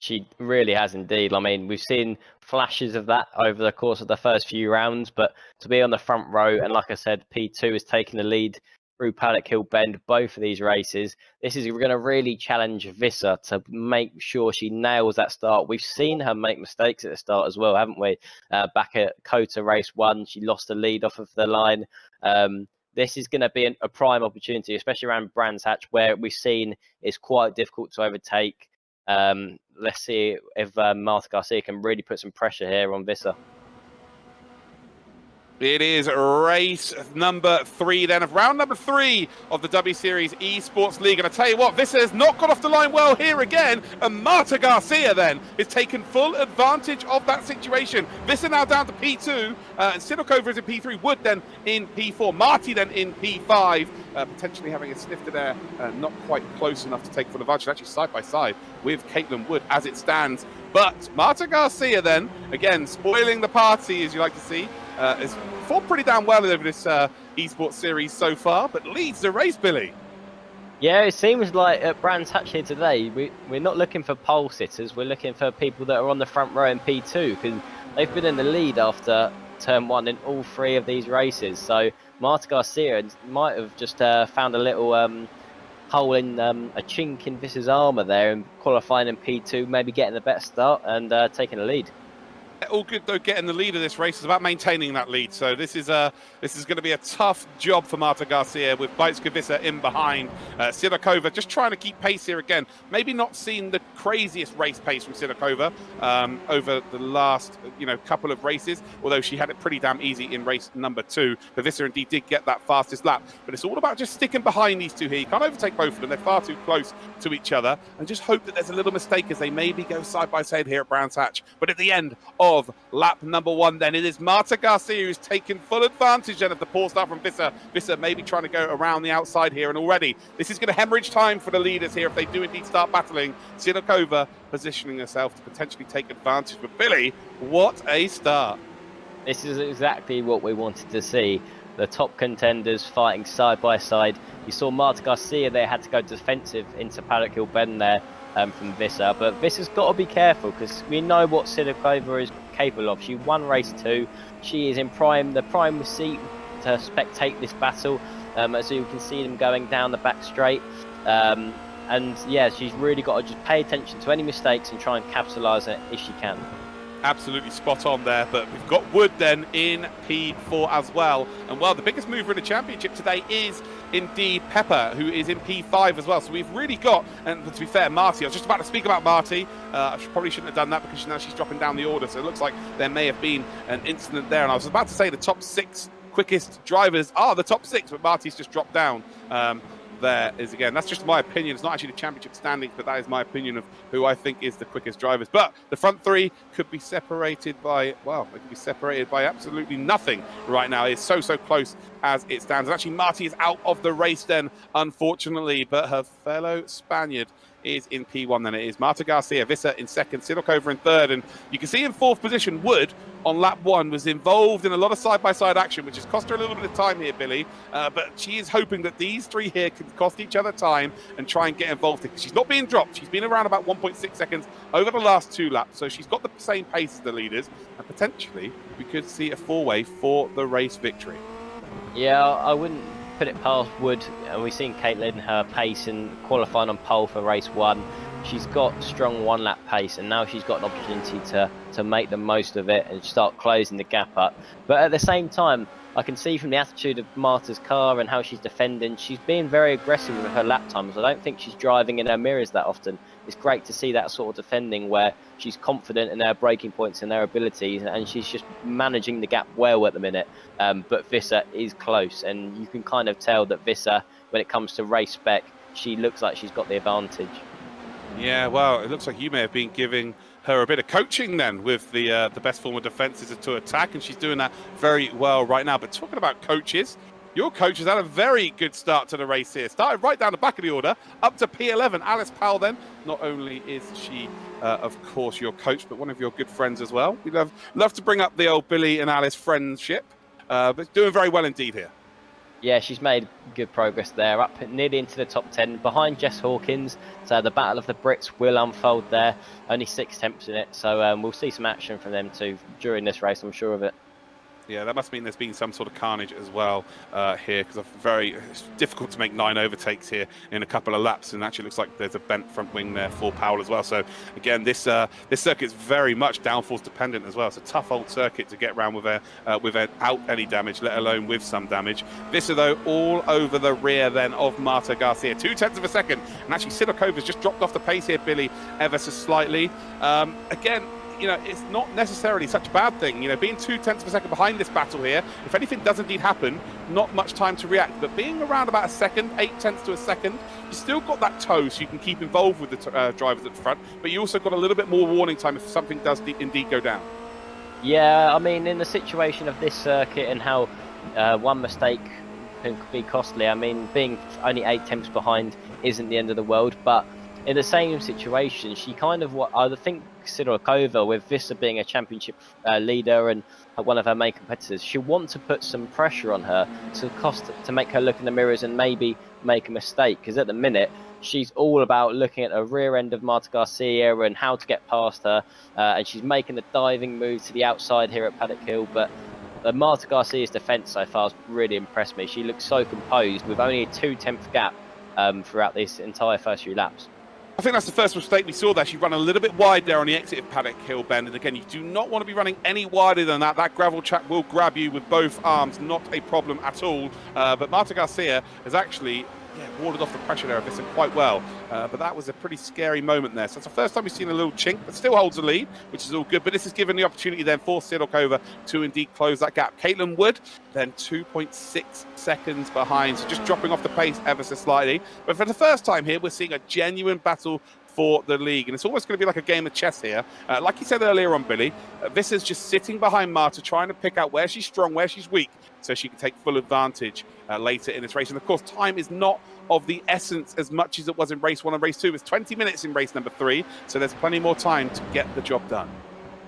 She really has indeed. I mean, we've seen flashes of that over the course of the first few rounds, but to be on the front row, and like I said, P2 is taking the lead through Paddock Hill Bend, both of these races. This is going to really challenge Visser to make sure she nails that start. We've seen her make mistakes at the start as well, haven't we? Back at Kota race 1, she lost the lead off of the line. This is going to be a prime opportunity, especially around Brands Hatch, where we've seen it's quite difficult to overtake. Let's see if Marta Garcia can really put some pressure here on Visser. It is race number 3 then of round number 3 of the W Series Esports League. And I tell you what, Visser has not got off the line well here again. And Marta Garcia then is taking full advantage of that situation. Visser now down to P2. And Sidorkova is in P3. Wood then in P4. Marty then in P5. Potentially having a snifter there. Not quite close enough to take full advantage. Actually side by side with Caitlin Wood as it stands. But Marta Garcia then, again, spoiling the party, as you like to see, has fought pretty damn well over this esports series so far, but leads the race, Billy. Yeah, it seems like at Brands Hatch here today, we're not looking for pole sitters, we're looking for people that are on the front row in P2, because they've been in the lead after turn 1 in all 3 of these races. So Marta Garcia might have just found a little hole in a chink in Visser's armour there and qualifying in P2, maybe getting a better start and taking the lead. All good though, getting the lead of this race is about maintaining that lead. So this is going to be a tough job for Marta Garcia with Vajtska Visser in behind. Sidorkova just trying to keep pace here again. Maybe not seen the craziest race pace from Sidorkova over the last couple of races, although she had it pretty damn easy in race number 2. But Visser indeed did get that fastest lap. But it's all about just sticking behind these two here. You can't overtake both of them. They're far too close to each other. And just hope that there's a little mistake as they maybe go side by side here at Brands Hatch. But at the end of lap number 1 then, it is Marta Garcia who's taken full advantage then of the poor start from Visser. Visser maybe trying to go around the outside here, and already this is going to hemorrhage time for the leaders here if they do indeed start battling. Sidorkova positioning herself to potentially take advantage. But Billy, what a start. This is exactly what we wanted to see. The top contenders fighting side by side. You saw Marta Garcia there had to go defensive into Paddock Hill Bend there from Visser, but Visser's got to be careful because we know what Sidorkova is capable of. She won race 2. She is in the prime seat to spectate this battle. As you can see them going down the back straight. And yeah, she's really got to just pay attention to any mistakes and try and capitalise on it if she can. Absolutely spot on there, but we've got Wood then in P4 as well. And well, the biggest mover in the championship today is indeed Pepper, who is in P5 as well. So we've really got, and to be fair, Marty, I was just about to speak about Marty. I probably shouldn't have done that because now she's dropping down the order. So it looks like there may have been an incident there. And I was about to say the top 6 quickest drivers are the top 6, but Marty's just dropped down. There is, again, that's just my opinion. It's not actually the championship standings, but that is my opinion of who I think is the quickest drivers. But the front 3 could be separated by, well, they could be separated by absolutely nothing right now. It's so close as it stands. And actually, Marty is out of the race then, unfortunately, but her fellow Spaniard is in P1 then. It is Marta Garcia, Visser in second, Sidokova in third, and you can see in fourth position, Wood on lap 1 was involved in a lot of side-by-side action, which has cost her a little bit of time here, Billy, but she is hoping that these 3 here can cost each other time and try and get involved because she's not being dropped. She's been around about 1.6 seconds over the last 2 laps, so she's got the same pace as the leaders, and potentially we could see a 4-way for the race victory. Yeah, I wouldn't put it past Wood. We've seen Caitlin, her pace in qualifying on pole for race 1. She's got strong 1-lap pace, and now she's got an opportunity to make the most of it and start closing the gap up. But at the same time, I can see from the attitude of Marta's car and how she's defending, she's being very aggressive with her lap times. I don't think she's driving in her mirrors that often. It's great to see that sort of defending where she's confident in her braking points and their abilities, and she's just managing the gap well at the minute. But Visser is close, and you can kind of tell that Visser, when it comes to race spec, she looks like she's got the advantage. Yeah, well, it looks like you may have been giving her a bit of coaching then with the best form of defence is to attack, and she's doing that very well right now. But talking about coaches, your coach has had a very good start to the race here. Started right down the back of the order, up to P11. Alice Powell then, not only is she, of course, your coach, but one of your good friends as well. We love to bring up the old Billy and Alice friendship, but doing very well indeed here. Yeah, she's made good progress there, up nearly into the top 10, behind Jess Hawkins. So the battle of the Brits will unfold there. Only 6 temps in it, so we'll see some action from them too during this race, I'm sure of it. Yeah, that must mean there's been some sort of carnage as well here, because it's difficult to make 9 overtakes here in a couple of laps, and actually looks like there's a bent front wing there for Powell as well. So again, this circuit is very much downforce dependent as well. It's a tough old circuit to get around without any damage, let alone with some damage. Visser though all over the rear then of Marta Garcia, 0.2 of a second, and actually Sidokova's just dropped off the pace here, Billy, ever so slightly. Again, you know, it's not necessarily such a bad thing. You know, being 0.2 of a second behind this battle here, if anything does indeed happen, not much time to react. But being around about a second, 0.8 of a second, you still got that toe, so you can keep involved with the drivers at the front. But you also got a little bit more warning time if something does indeed go down. Yeah, I mean, in the situation of this circuit and how one mistake can be costly, I mean, being only 8 temps behind isn't the end of the world, but in the same situation, she kind of, I think Sidorkova, with Visser being a championship leader and one of her main competitors, she'll want to put some pressure on her to make her look in the mirrors and maybe make a mistake, because at the minute she's all about looking at the rear end of Marta Garcia and how to get past her, and she's making the diving move to the outside here at Paddock Hill. But Marta Garcia's defence so far has really impressed me. She looks so composed with only a 0.2 gap throughout this entire first few laps. I think that's the first mistake we saw there. She ran a little bit wide there on the exit of Paddock Hill Bend. And again, you do not want to be running any wider than that. That gravel track will grab you with both arms. Not a problem at all. But Marta Garcia has actually warded off the pressure there of this quite well. But that was a pretty scary moment there. So it's the first time we've seen a little chink, but still holds the lead, which is all good. But this has given the opportunity then for Sidorkova to indeed close that gap. Caitlin Wood then 2.6 seconds behind, so just dropping off the pace ever so slightly. But for the first time here, we're seeing a genuine battle for the league, and it's almost going to be like a game of chess here. Like you said earlier on, Billy, Visser's just sitting behind Marta, trying to pick out where she's strong, where she's weak, so she can take full advantage later in this race. And of course, time is not of the essence as much as it was in race 1 and race 2. It's 20 minutes in race number 3, so there's plenty more time to get the job done.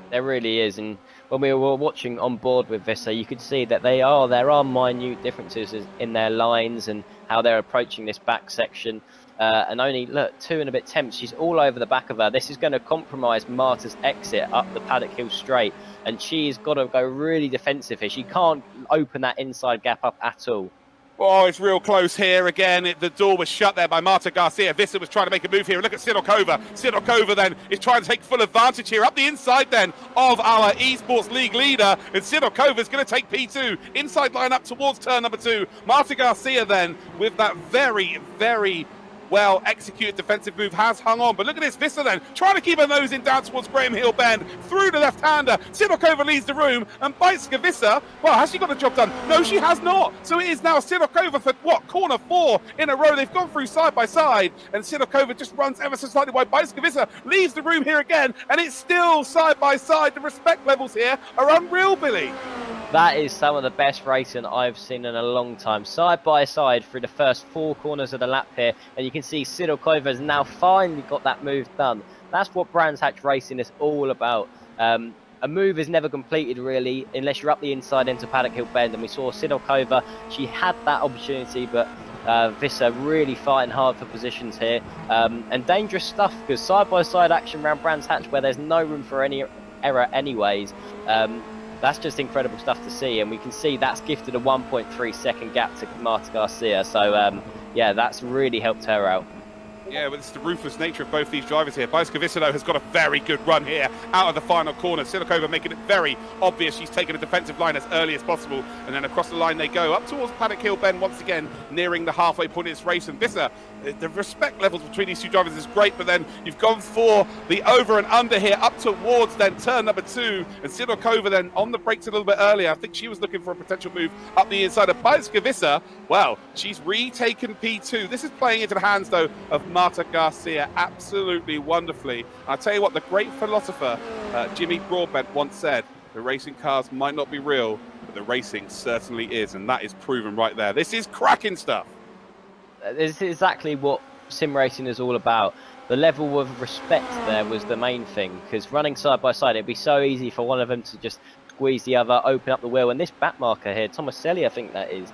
There really is, and when we were watching on board with Visser, you could see that there are minute differences in their lines and how they're approaching this back section. And only, look, 2 and a bit temps. She's all over the back of her. This is going to compromise Marta's exit up the Paddock Hill straight, and she's got to go really defensive here. She can't open that inside gap up at all. Oh, it's real close here again. The door was shut there by Marta Garcia. Visser was trying to make a move here. Look at Sidorkova. Sidorkova then is trying to take full advantage here. Up the inside then of our Esports League leader. And Sidorkova is going to take P2. Inside line up towards turn number 2. Marta Garcia then with that very, very well executed defensive move has hung on, but look at this, Visser then trying to keep her nose in down towards Graham Hill Bend through the left-hander. Sidorkova leaves the room and Baitska Visser, well, has she got the job done? No, she has not. So it is now Sidorkova for what, corner 4 in a row. They've gone through side by side and Sidorkova just runs ever so slightly wide. Baitska Visser leaves the room here again and it's still side by side. The respect levels here are unreal, Billy. That is some of the best racing I've seen in a long time. Side by side through the first 4 corners of the lap here. And you can see Sidorkova has now finally got that move done. That's what Brands Hatch racing is all about. A move is never completed really unless you're up the inside into Paddock Hill Bend. And we saw Sidorkova, she had that opportunity, but Visser really fighting hard for positions here. And dangerous stuff because side by side action around Brands Hatch where there's no room for any error anyways. That's just incredible stuff to see, and we can see that's gifted a 1.3 second gap to Marta Garcia. So, yeah, that's really helped her out. Yeah, but it's the ruthless nature of both these drivers here. Baitska Visser has got a very good run here out of the final corner. Sidorkova making it very obvious she's taken a defensive line as early as possible. And then across the line they go up towards Paddock Hill Bend once again, nearing the halfway point of this race. And Visser, the respect levels between these two drivers is great, but then you've gone for the over and under here up towards then turn number 2. And Sidorkova then on the brakes a little bit earlier. I think she was looking for a potential move up the inside of Baitska Visser. Well, she's retaken P2. This is playing into the hands, though, of Marta Garcia absolutely wonderfully. I'll tell you what, the great philosopher Jimmy Broadbent once said, the racing cars might not be real, but the racing certainly is, and that is proven right there. This is cracking stuff. This is exactly what sim racing is all about. The level of respect there was the main thing, because running side by side, it'd be so easy for one of them to just squeeze the other, open up the wheel, and this back marker here, Tomaselli, I think that is,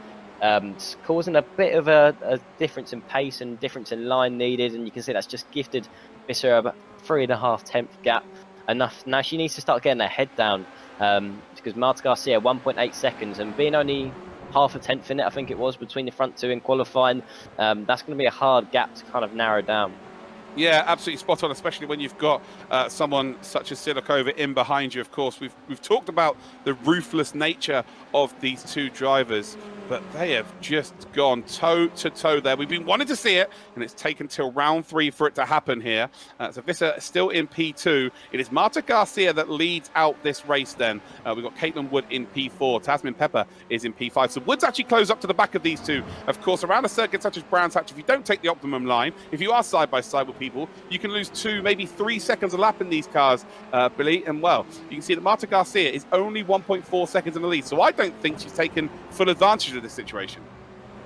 causing a bit of a difference in pace and difference in line needed, and you can see that's just gifted Visser about 3.5 tenth gap. Enough. Now she needs to start getting her head down, because Marta Garcia 1.8 seconds and being only half a tenth in it, I think it was, between the front 2 in qualifying, that's going to be a hard gap to kind of narrow down. Yeah, absolutely spot on, especially when you've got someone such as Sidorkova in behind you. Of course, we've talked about the ruthless nature of these two drivers, but they have just gone toe to toe there. We've been wanting to see it, and it's taken till round 3 for it to happen here. So Visser still in P2. It is Marta Garcia that leads out this race then. We've got Caitlin Wood in P4. Tasmin Pepper is in P5. So Wood's actually close up to the back of these two. Of course, around a circuit such as Brands Hatch, if you don't take the optimum line, if you are side by side with people, you can lose 2, maybe 3 seconds a lap in these cars, Billy. And well, you can see that Marta Garcia is only 1.4 seconds in the lead. So I don't think she's taken full advantage of this situation.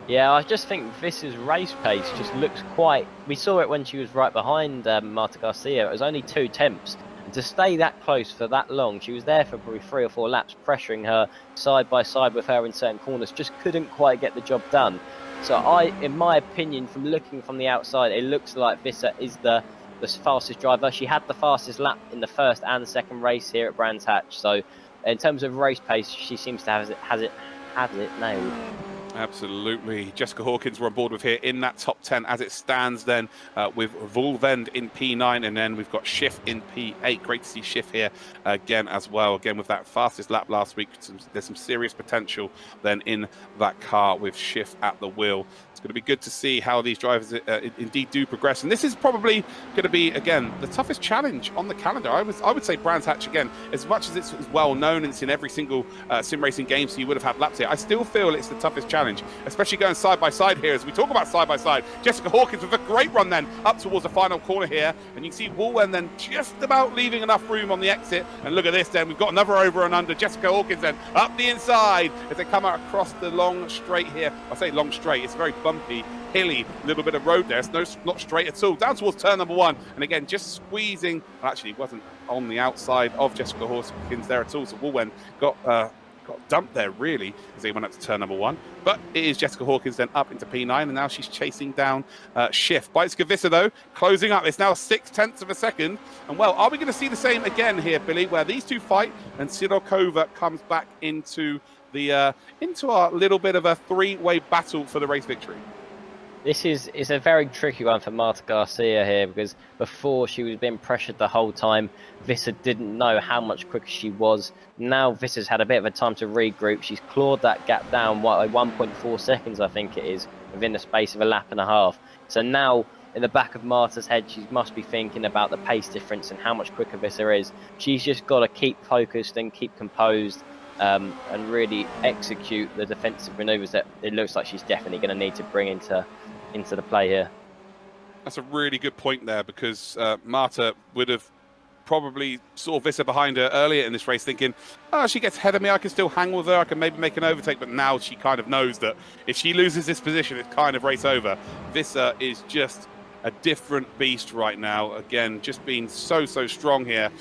Yeah, I just think Visser's race pace just looks quite... We saw it when she was right behind Marta Garcia. It was only 2 tenths. And to stay that close for that long, she was there for probably 3 or 4 laps, pressuring her side by side with her in certain corners, just couldn't quite get the job done. So in my opinion, from looking from the outside, it looks like Visser is the fastest driver. She had the fastest lap in the first and second race here at Brands Hatch. So in terms of race pace, she seems to have it nailed. Absolutely. Jessica Hawkins we're on board with here in that top 10 as it stands then, with Volvend in P9, and then we've got Schiff in P8. Great to see Schiff here again as well. Again, with that fastest lap last week, there's some serious potential then in that car with Schiff at the wheel. It's going to be good to see how these drivers indeed do progress. And this is probably going to be, again, the toughest challenge on the calendar. I would say Brands Hatch, again, as much as it's well known and it's in every single sim racing game, so you would have had laps here, I still feel it's the toughest challenge, especially going side by side here. As we talk about side by side, Jessica Hawkins with a great run then up towards the final corner here, and you can see Woolwen then just about leaving enough room on the exit. And look at this then, we've got another over and under. Jessica Hawkins then up the inside as they come out across the long straight here. I say long straight, it's very bumpy, hilly, little bit of road there. It's not straight at all. Down towards turn number 1, and again just squeezing. Well, actually, it wasn't on the outside of Jessica Hawkins there at all. So Woolwen got dumped there really as they went up to turn number 1. But it is Jessica Hawkins then up into P9, and now she's chasing down Schiff. Baitska Visser though closing up. It's now 0.6 of a second. And well, are we going to see the same again here, Billy, where these two fight and Sidorkova comes back into into our little bit of a three-way battle for the race victory. This is a very tricky one for Marta Garcia here, because before she was being pressured the whole time. Visser didn't know how much quicker she was. Now Visser's had a bit of a time to regroup. She's clawed that gap down by 1.4 seconds, I think it is, within the space of a lap and a half. So now in the back of Marta's head, she must be thinking about the pace difference and how much quicker Visser is. She's just got to keep focused and keep composed. And really execute the defensive maneuvers that it looks like she's definitely going to need to bring into the play here. That's a really good point there, because Marta would have probably saw Visser behind her earlier in this race thinking, oh, she gets ahead of me, I can still hang with her, I can maybe make an overtake, but now she kind of knows that if she loses this position, it's kind of race over. Visser is just a different beast right now. Again, just being so strong here.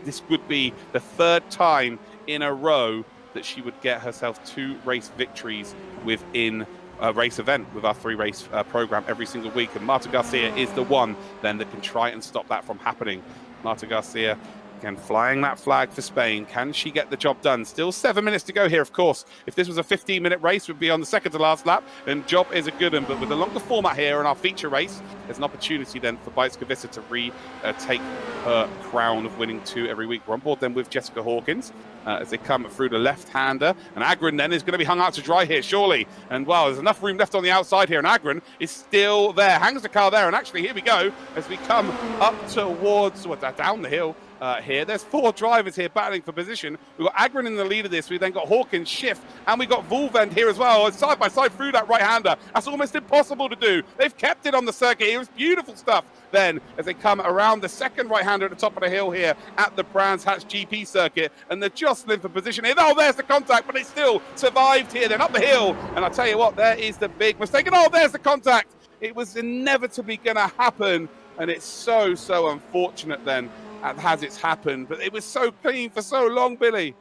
This would be the third time in a row that she would get herself 2 race victories within a race event with our 3-race program every single week, and Marta Garcia is the one then that can try and stop that from happening. Marta Garcia, again, flying that flag for Spain. Can she get the job done? Still 7 minutes to go here, of course. If this was a 15-minute race, we'd be on the second to last lap, and job is a good one. But with the longer format here in our feature race, there's an opportunity then for Bajtska Visser to retake her crown of winning 2 every week. We're on board then with Jessica Hawkins as they come through the left-hander. And Agron then is going to be hung out to dry here, surely. And, wow, there's enough room left on the outside here, and Agron is still there. Hangs the car there, and actually, here we go, as we come up towards, down the hill, here. There's 4 drivers here battling for position. We've got Agron in the lead of this. We've then got Hawkins, Schiff, and we've got Vulvend here as well, side by side through that right-hander. That's almost impossible to do. They've kept it on the circuit here. It's beautiful stuff then as they come around the second right-hander at the top of the hill here at the Brands Hatch GP circuit, and they're jostling for position here. Oh, there's the contact, but they still survived here then up the hill. And I'll tell you what, there is the big mistake. And oh, there's the contact. It was inevitably going to happen, and it's so unfortunate then as it's happened, but it was so clean for so long, Billy.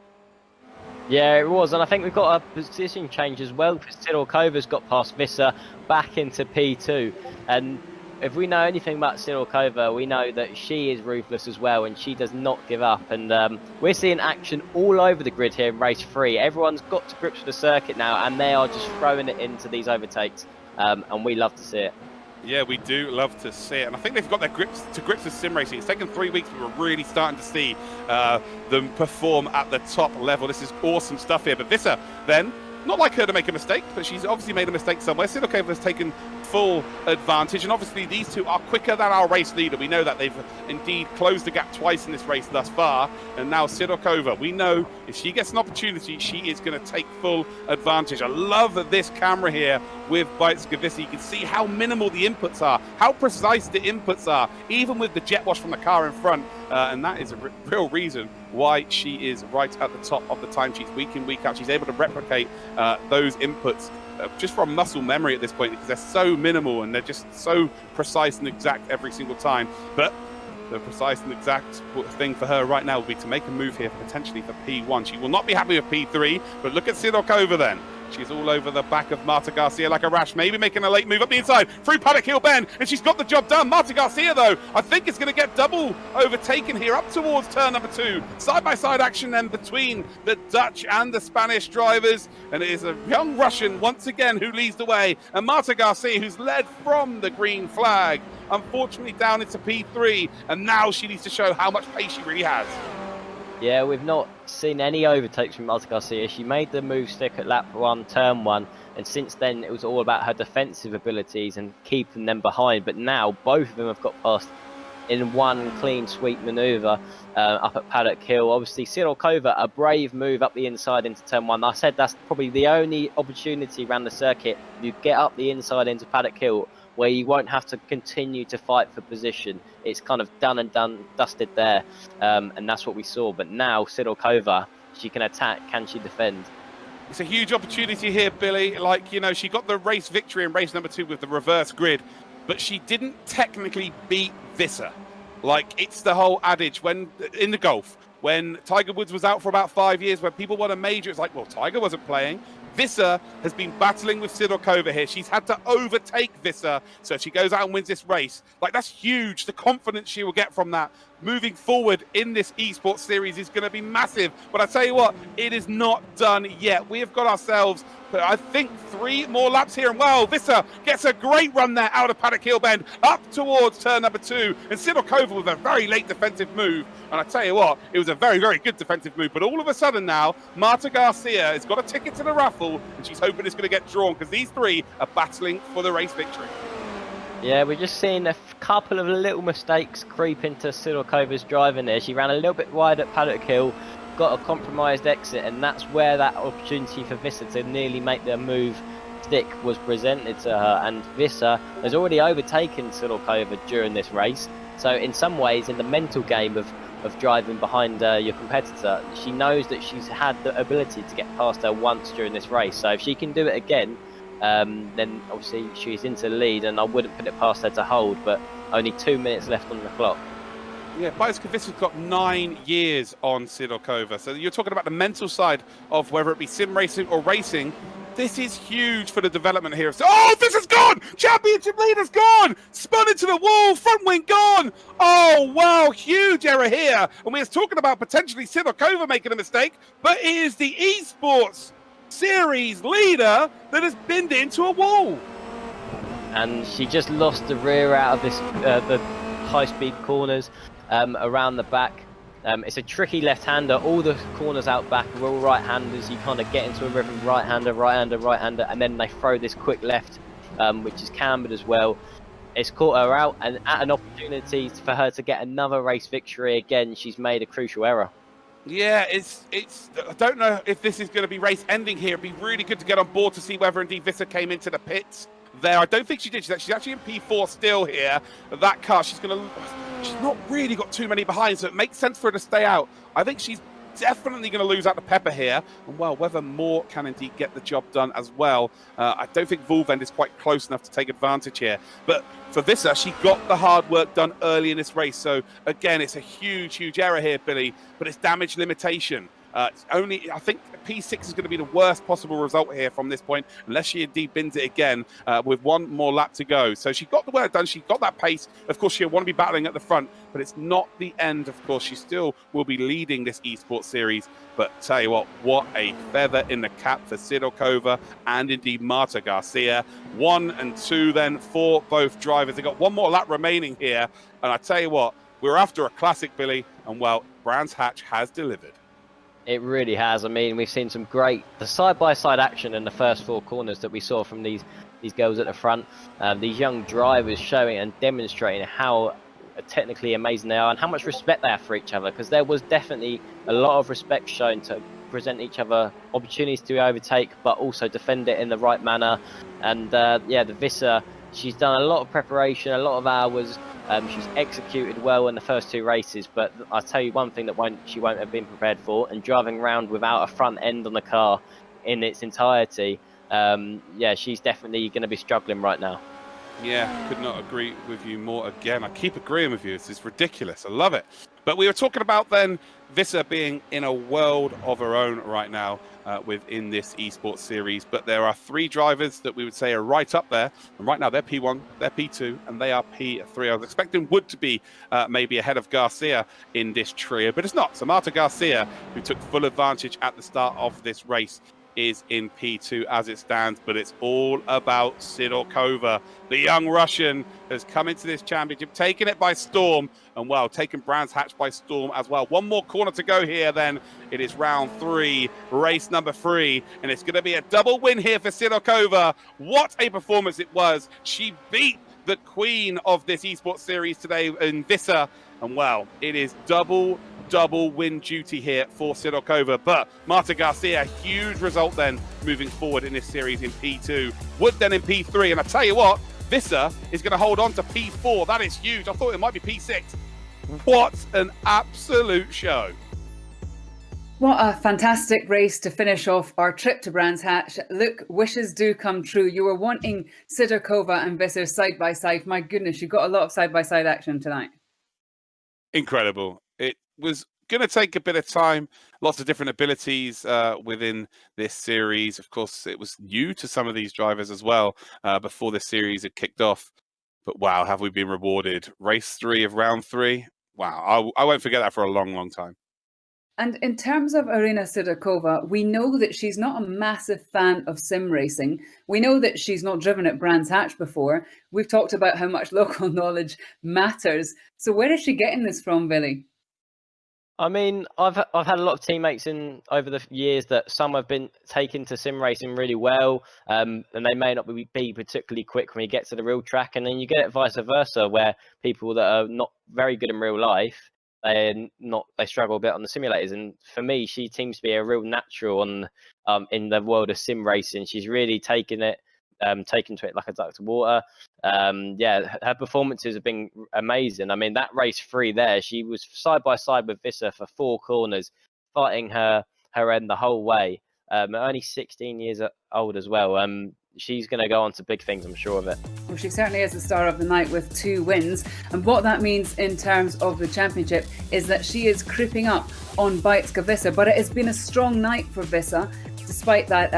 Yeah, it was, and I think we've got a position change as well, because Sidorkova's got past Visser back into P2, and if we know anything about Sidorkova, we know that she is ruthless as well, and she does not give up. And we're seeing action all over the grid here in race 3. Everyone's got to grips with the circuit now, and they are just throwing it into these overtakes, and we love to see it. Yeah, we do love to see it, and I think they've got their grips with sim racing. It's taken 3 weeks, but we're really starting to see them perform at the top level. This is awesome stuff here. But Visser then, not like her to make a mistake, but she's obviously made a mistake somewhere. Sidorkova has taken full advantage, and obviously these two are quicker than our race leader. We know that they've indeed closed the gap twice in this race thus far, and now Sidorkova, we know if she gets an opportunity, she is going to take full advantage. I love this camera here with Bajtska Visser. You can see how minimal the inputs are, how precise the inputs are, even with the jet wash from the car in front, and that is a real reason why she is right at the top of the timesheets week in, week out. She's able to replicate those inputs just from muscle memory at this point, because they're so minimal and they're just so precise and exact every single time. But the precise and exact thing for her right now will be to make a move here potentially for P1. She will not be happy with P3, but look at Sidorkova then. She's all over the back of Marta Garcia like a rash, maybe making a late move up the inside through Paddock Hill Bend, and she's got the job done. Marta Garcia, though, I think is going to get double overtaken here up towards turn number 2. Side-by-side action then between the Dutch and the Spanish drivers, and it is a young Russian once again who leads the way, and Marta Garcia, who's led from the green flag, unfortunately down into P3, and now she needs to show how much pace she really has. Yeah, we've not seen any overtakes from Marta Garcia. She made the move stick at lap 1, turn 1, and since then it was all about her defensive abilities and keeping them behind. But now both of them have got past in one clean sweep manoeuvre up at Paddock Hill. Obviously, Sidorkova, a brave move up the inside into turn 1. I said that's probably the only opportunity around the circuit. You get up the inside into Paddock Hill, where you won't have to continue to fight for position. It's kind of dusted there, and that's what we saw. But now Sidorkova, she can attack, can she defend? It's a huge opportunity here, Billy. Like, you know, she got the race victory in race number 2 with the reverse grid, but she didn't technically beat Visser. Like, it's the whole adage when in the golf, when Tiger Woods was out for about 5 years, when people won a major, it's like, well, Tiger wasn't playing. Visser has been battling with Sidorkova here. She's had to overtake Visser, so if she goes out and wins this race, like, that's huge. The confidence she will get from that moving forward in this esports series is going to be massive. But I tell you what, it is not done yet. We have got ourselves, I think, 3 more laps here. And well, Visser gets a great run there out of Paddock Hill Bend up towards turn number 2. And Sidorkova with a very late defensive move. And I tell you what, it was a very, very good defensive move. But all of a sudden now, Marta Garcia has got a ticket to the raffle, and she's hoping it's going to get drawn because these 3 are battling for the race victory. Yeah, we're just seeing a couple of little mistakes creep into Sidorkova's driving there. She ran a little bit wide at Paddock Hill, got a compromised exit, and that's where that opportunity for Visser to nearly make the move stick was presented to her. And Visser has already overtaken Sidorkova during this race. So in some ways, in the mental game of driving behind your competitor, she knows that she's had the ability to get past her once during this race. So if she can do it again, then obviously she's into the lead, and I wouldn't put it past her to hold, but only 2 minutes left on the clock. Yeah, Bajska Visser's got 9 years on Sidorkova. So you're talking about the mental side of whether it be sim racing or racing. This is huge for the development here. So, oh, this is gone! Championship leader's gone! Spun into the wall, front wing gone! Oh, wow, huge error here. And we're talking about potentially Sidorkova making a mistake, but it is the esports series leader that has binned into a wall. And she just lost the rear out of this the high-speed corners around the back. It's a tricky left-hander. All the corners out back are all right-handers. You kind of get into a rhythm, right-hander, right-hander, right-hander, and then they throw this quick left, which is cambered as well. It's caught her out, and at an opportunity for her to get another race victory again, she's made a crucial error. Yeah, it's. I don't know if this is going to be race ending here. It'd be really good to get on board to see whether indeed Visser came into the pits there. I don't think she did. She's actually in P4 still here. That car, she's not really got too many behind, so it makes sense for her to stay out. I think she's definitely going to lose out the pepper here. And well, whether Moore can indeed get the job done as well. I don't think Vulvend is quite close enough to take advantage here. But for Visser, she got the hard work done early in this race. So again, it's a huge, huge error here, Billy, but it's damage limitation. It's only, I think P6 is going to be the worst possible result here from this point, unless she indeed bins it again with 1 more lap to go. So she got the work done. She got that pace. Of course, she'll want to be battling at the front, but it's not the end. Of course, she still will be leading this esports series. But tell you what a feather in the cap for Sidorkova and indeed Marta Garcia. 1 and 2 then for both drivers. They've got 1 more lap remaining here. And I tell you what, we're after a classic, Billy. And well, Brands Hatch has delivered. It really has. I mean, we've seen some great side-by-side action in the first 4 corners that we saw from these girls at the front. These young drivers showing and demonstrating how technically amazing they are and how much respect they have for each other, because there was definitely a lot of respect shown to present each other opportunities to overtake, but also defend it in the right manner. And yeah, the Visser, she's done a lot of preparation, a lot of hours. She's executed well in the first 2 races, but I'll tell you one thing that she won't have been prepared for, and driving around without a front end on the car in its entirety, yeah, she's definitely going to be struggling right now. Yeah, could not agree with you more again. I keep agreeing with you. This is ridiculous. I love it. But we were talking about then Visser being in a world of her own right now within this esports series. But there are 3 drivers that we would say are right up there. And right now they're P1, they're P2, and they are P3. I was expecting Wood to be maybe ahead of Garcia in this trio, but it's not. So Marta Garcia, who took full advantage at the start of this race, is in P2 as it stands, but it's all about Sidorkova. The young Russian has come into this championship, taken it by storm, and well, taken Brands Hatch by storm as well. 1 more corner to go here, then it is round 3, race number 3, and it's going to be a double win here for Sidorkova. What a performance it was. She beat the queen of this esports series today in Visser, and well, it is double win duty here for Sidorkova. But Marta Garcia, huge result then moving forward in this series in P2. Wood then in P3, and I tell you what, Visser is going to hold on to P4. That is huge. I thought it might be P6. What an absolute show. What a fantastic race to finish off our trip to Brands Hatch. Look, wishes do come true. You were wanting Sidorkova and Visser side by side. My goodness, you got a lot of side by side action tonight. Incredible. It was going to take a bit of time, lots of different abilities within this series. Of course, it was new to some of these drivers as well before this series had kicked off. But wow, have we been rewarded. Race 3 of round 3. wow, I won't forget that for a long, long time. And in terms of Arina Sidakova, we know that she's not a massive fan of sim racing. We know that she's not driven at Brands Hatch before. We've talked about how much local knowledge matters. So where is she getting this from, Billy? I mean, I've had a lot of teammates in over the years that some have been taken to sim racing really well, and they may not be particularly quick when you get to the real track, and then you get it vice versa, where people that are not very good in real life, they struggle a bit on the simulators. And for me, she seems to be a real natural on in the world of sim racing. She's really taken to it like a duck to water. Yeah, her performances have been amazing. I mean, that race 3 there, she was side by side with Visser for 4 corners, fighting her end the whole way. Only 16 years old as well. She's going to go on to big things, I'm sure of it. Well, she certainly is the star of the night with 2 wins. And what that means in terms of the championship is that she is creeping up on Bajtska Visser. But it has been a strong night for Visser, despite that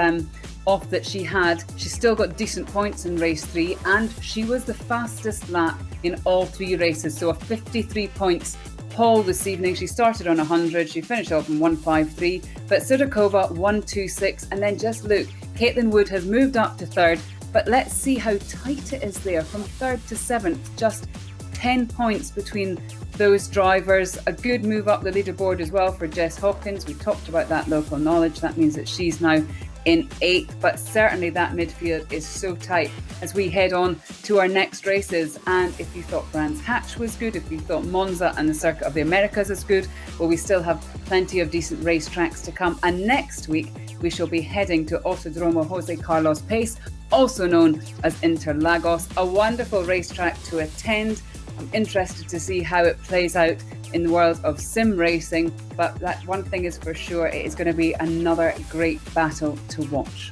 off that she had. She still got decent points in race 3, and she was the fastest lap in all 3 races. So a 53 points haul this evening. She started on 100, she finished off in 153, but Sidakova 126, and then just look, Caitlin Wood has moved up to 3rd, but let's see how tight it is there from 3rd to 7th, just 10 points between those drivers. A good move up the leaderboard as well for Jess Hawkins. We talked about that local knowledge. That means that she's now in 8th, but certainly that midfield is so tight as we head on to our next races. And if you thought Brands Hatch was good, if you thought Monza and the Circuit of the Americas is good, well, we still have plenty of decent racetracks to come. And next week we shall be heading to Autodromo Jose Carlos Pace, also known as Interlagos, a wonderful racetrack to attend. I'm interested to see how it plays out in the world of sim racing, but that one thing is for sure, it is going to be another great battle to watch.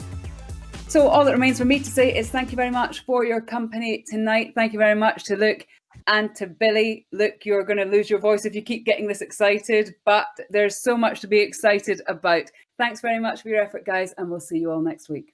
So all that remains for me to say is thank you very much for your company tonight. Thank you very much to Luke and to Billy. Luke, you're going to lose your voice if you keep getting this excited, but there's so much to be excited about. Thanks very much for your effort, guys, and we'll see you all next week.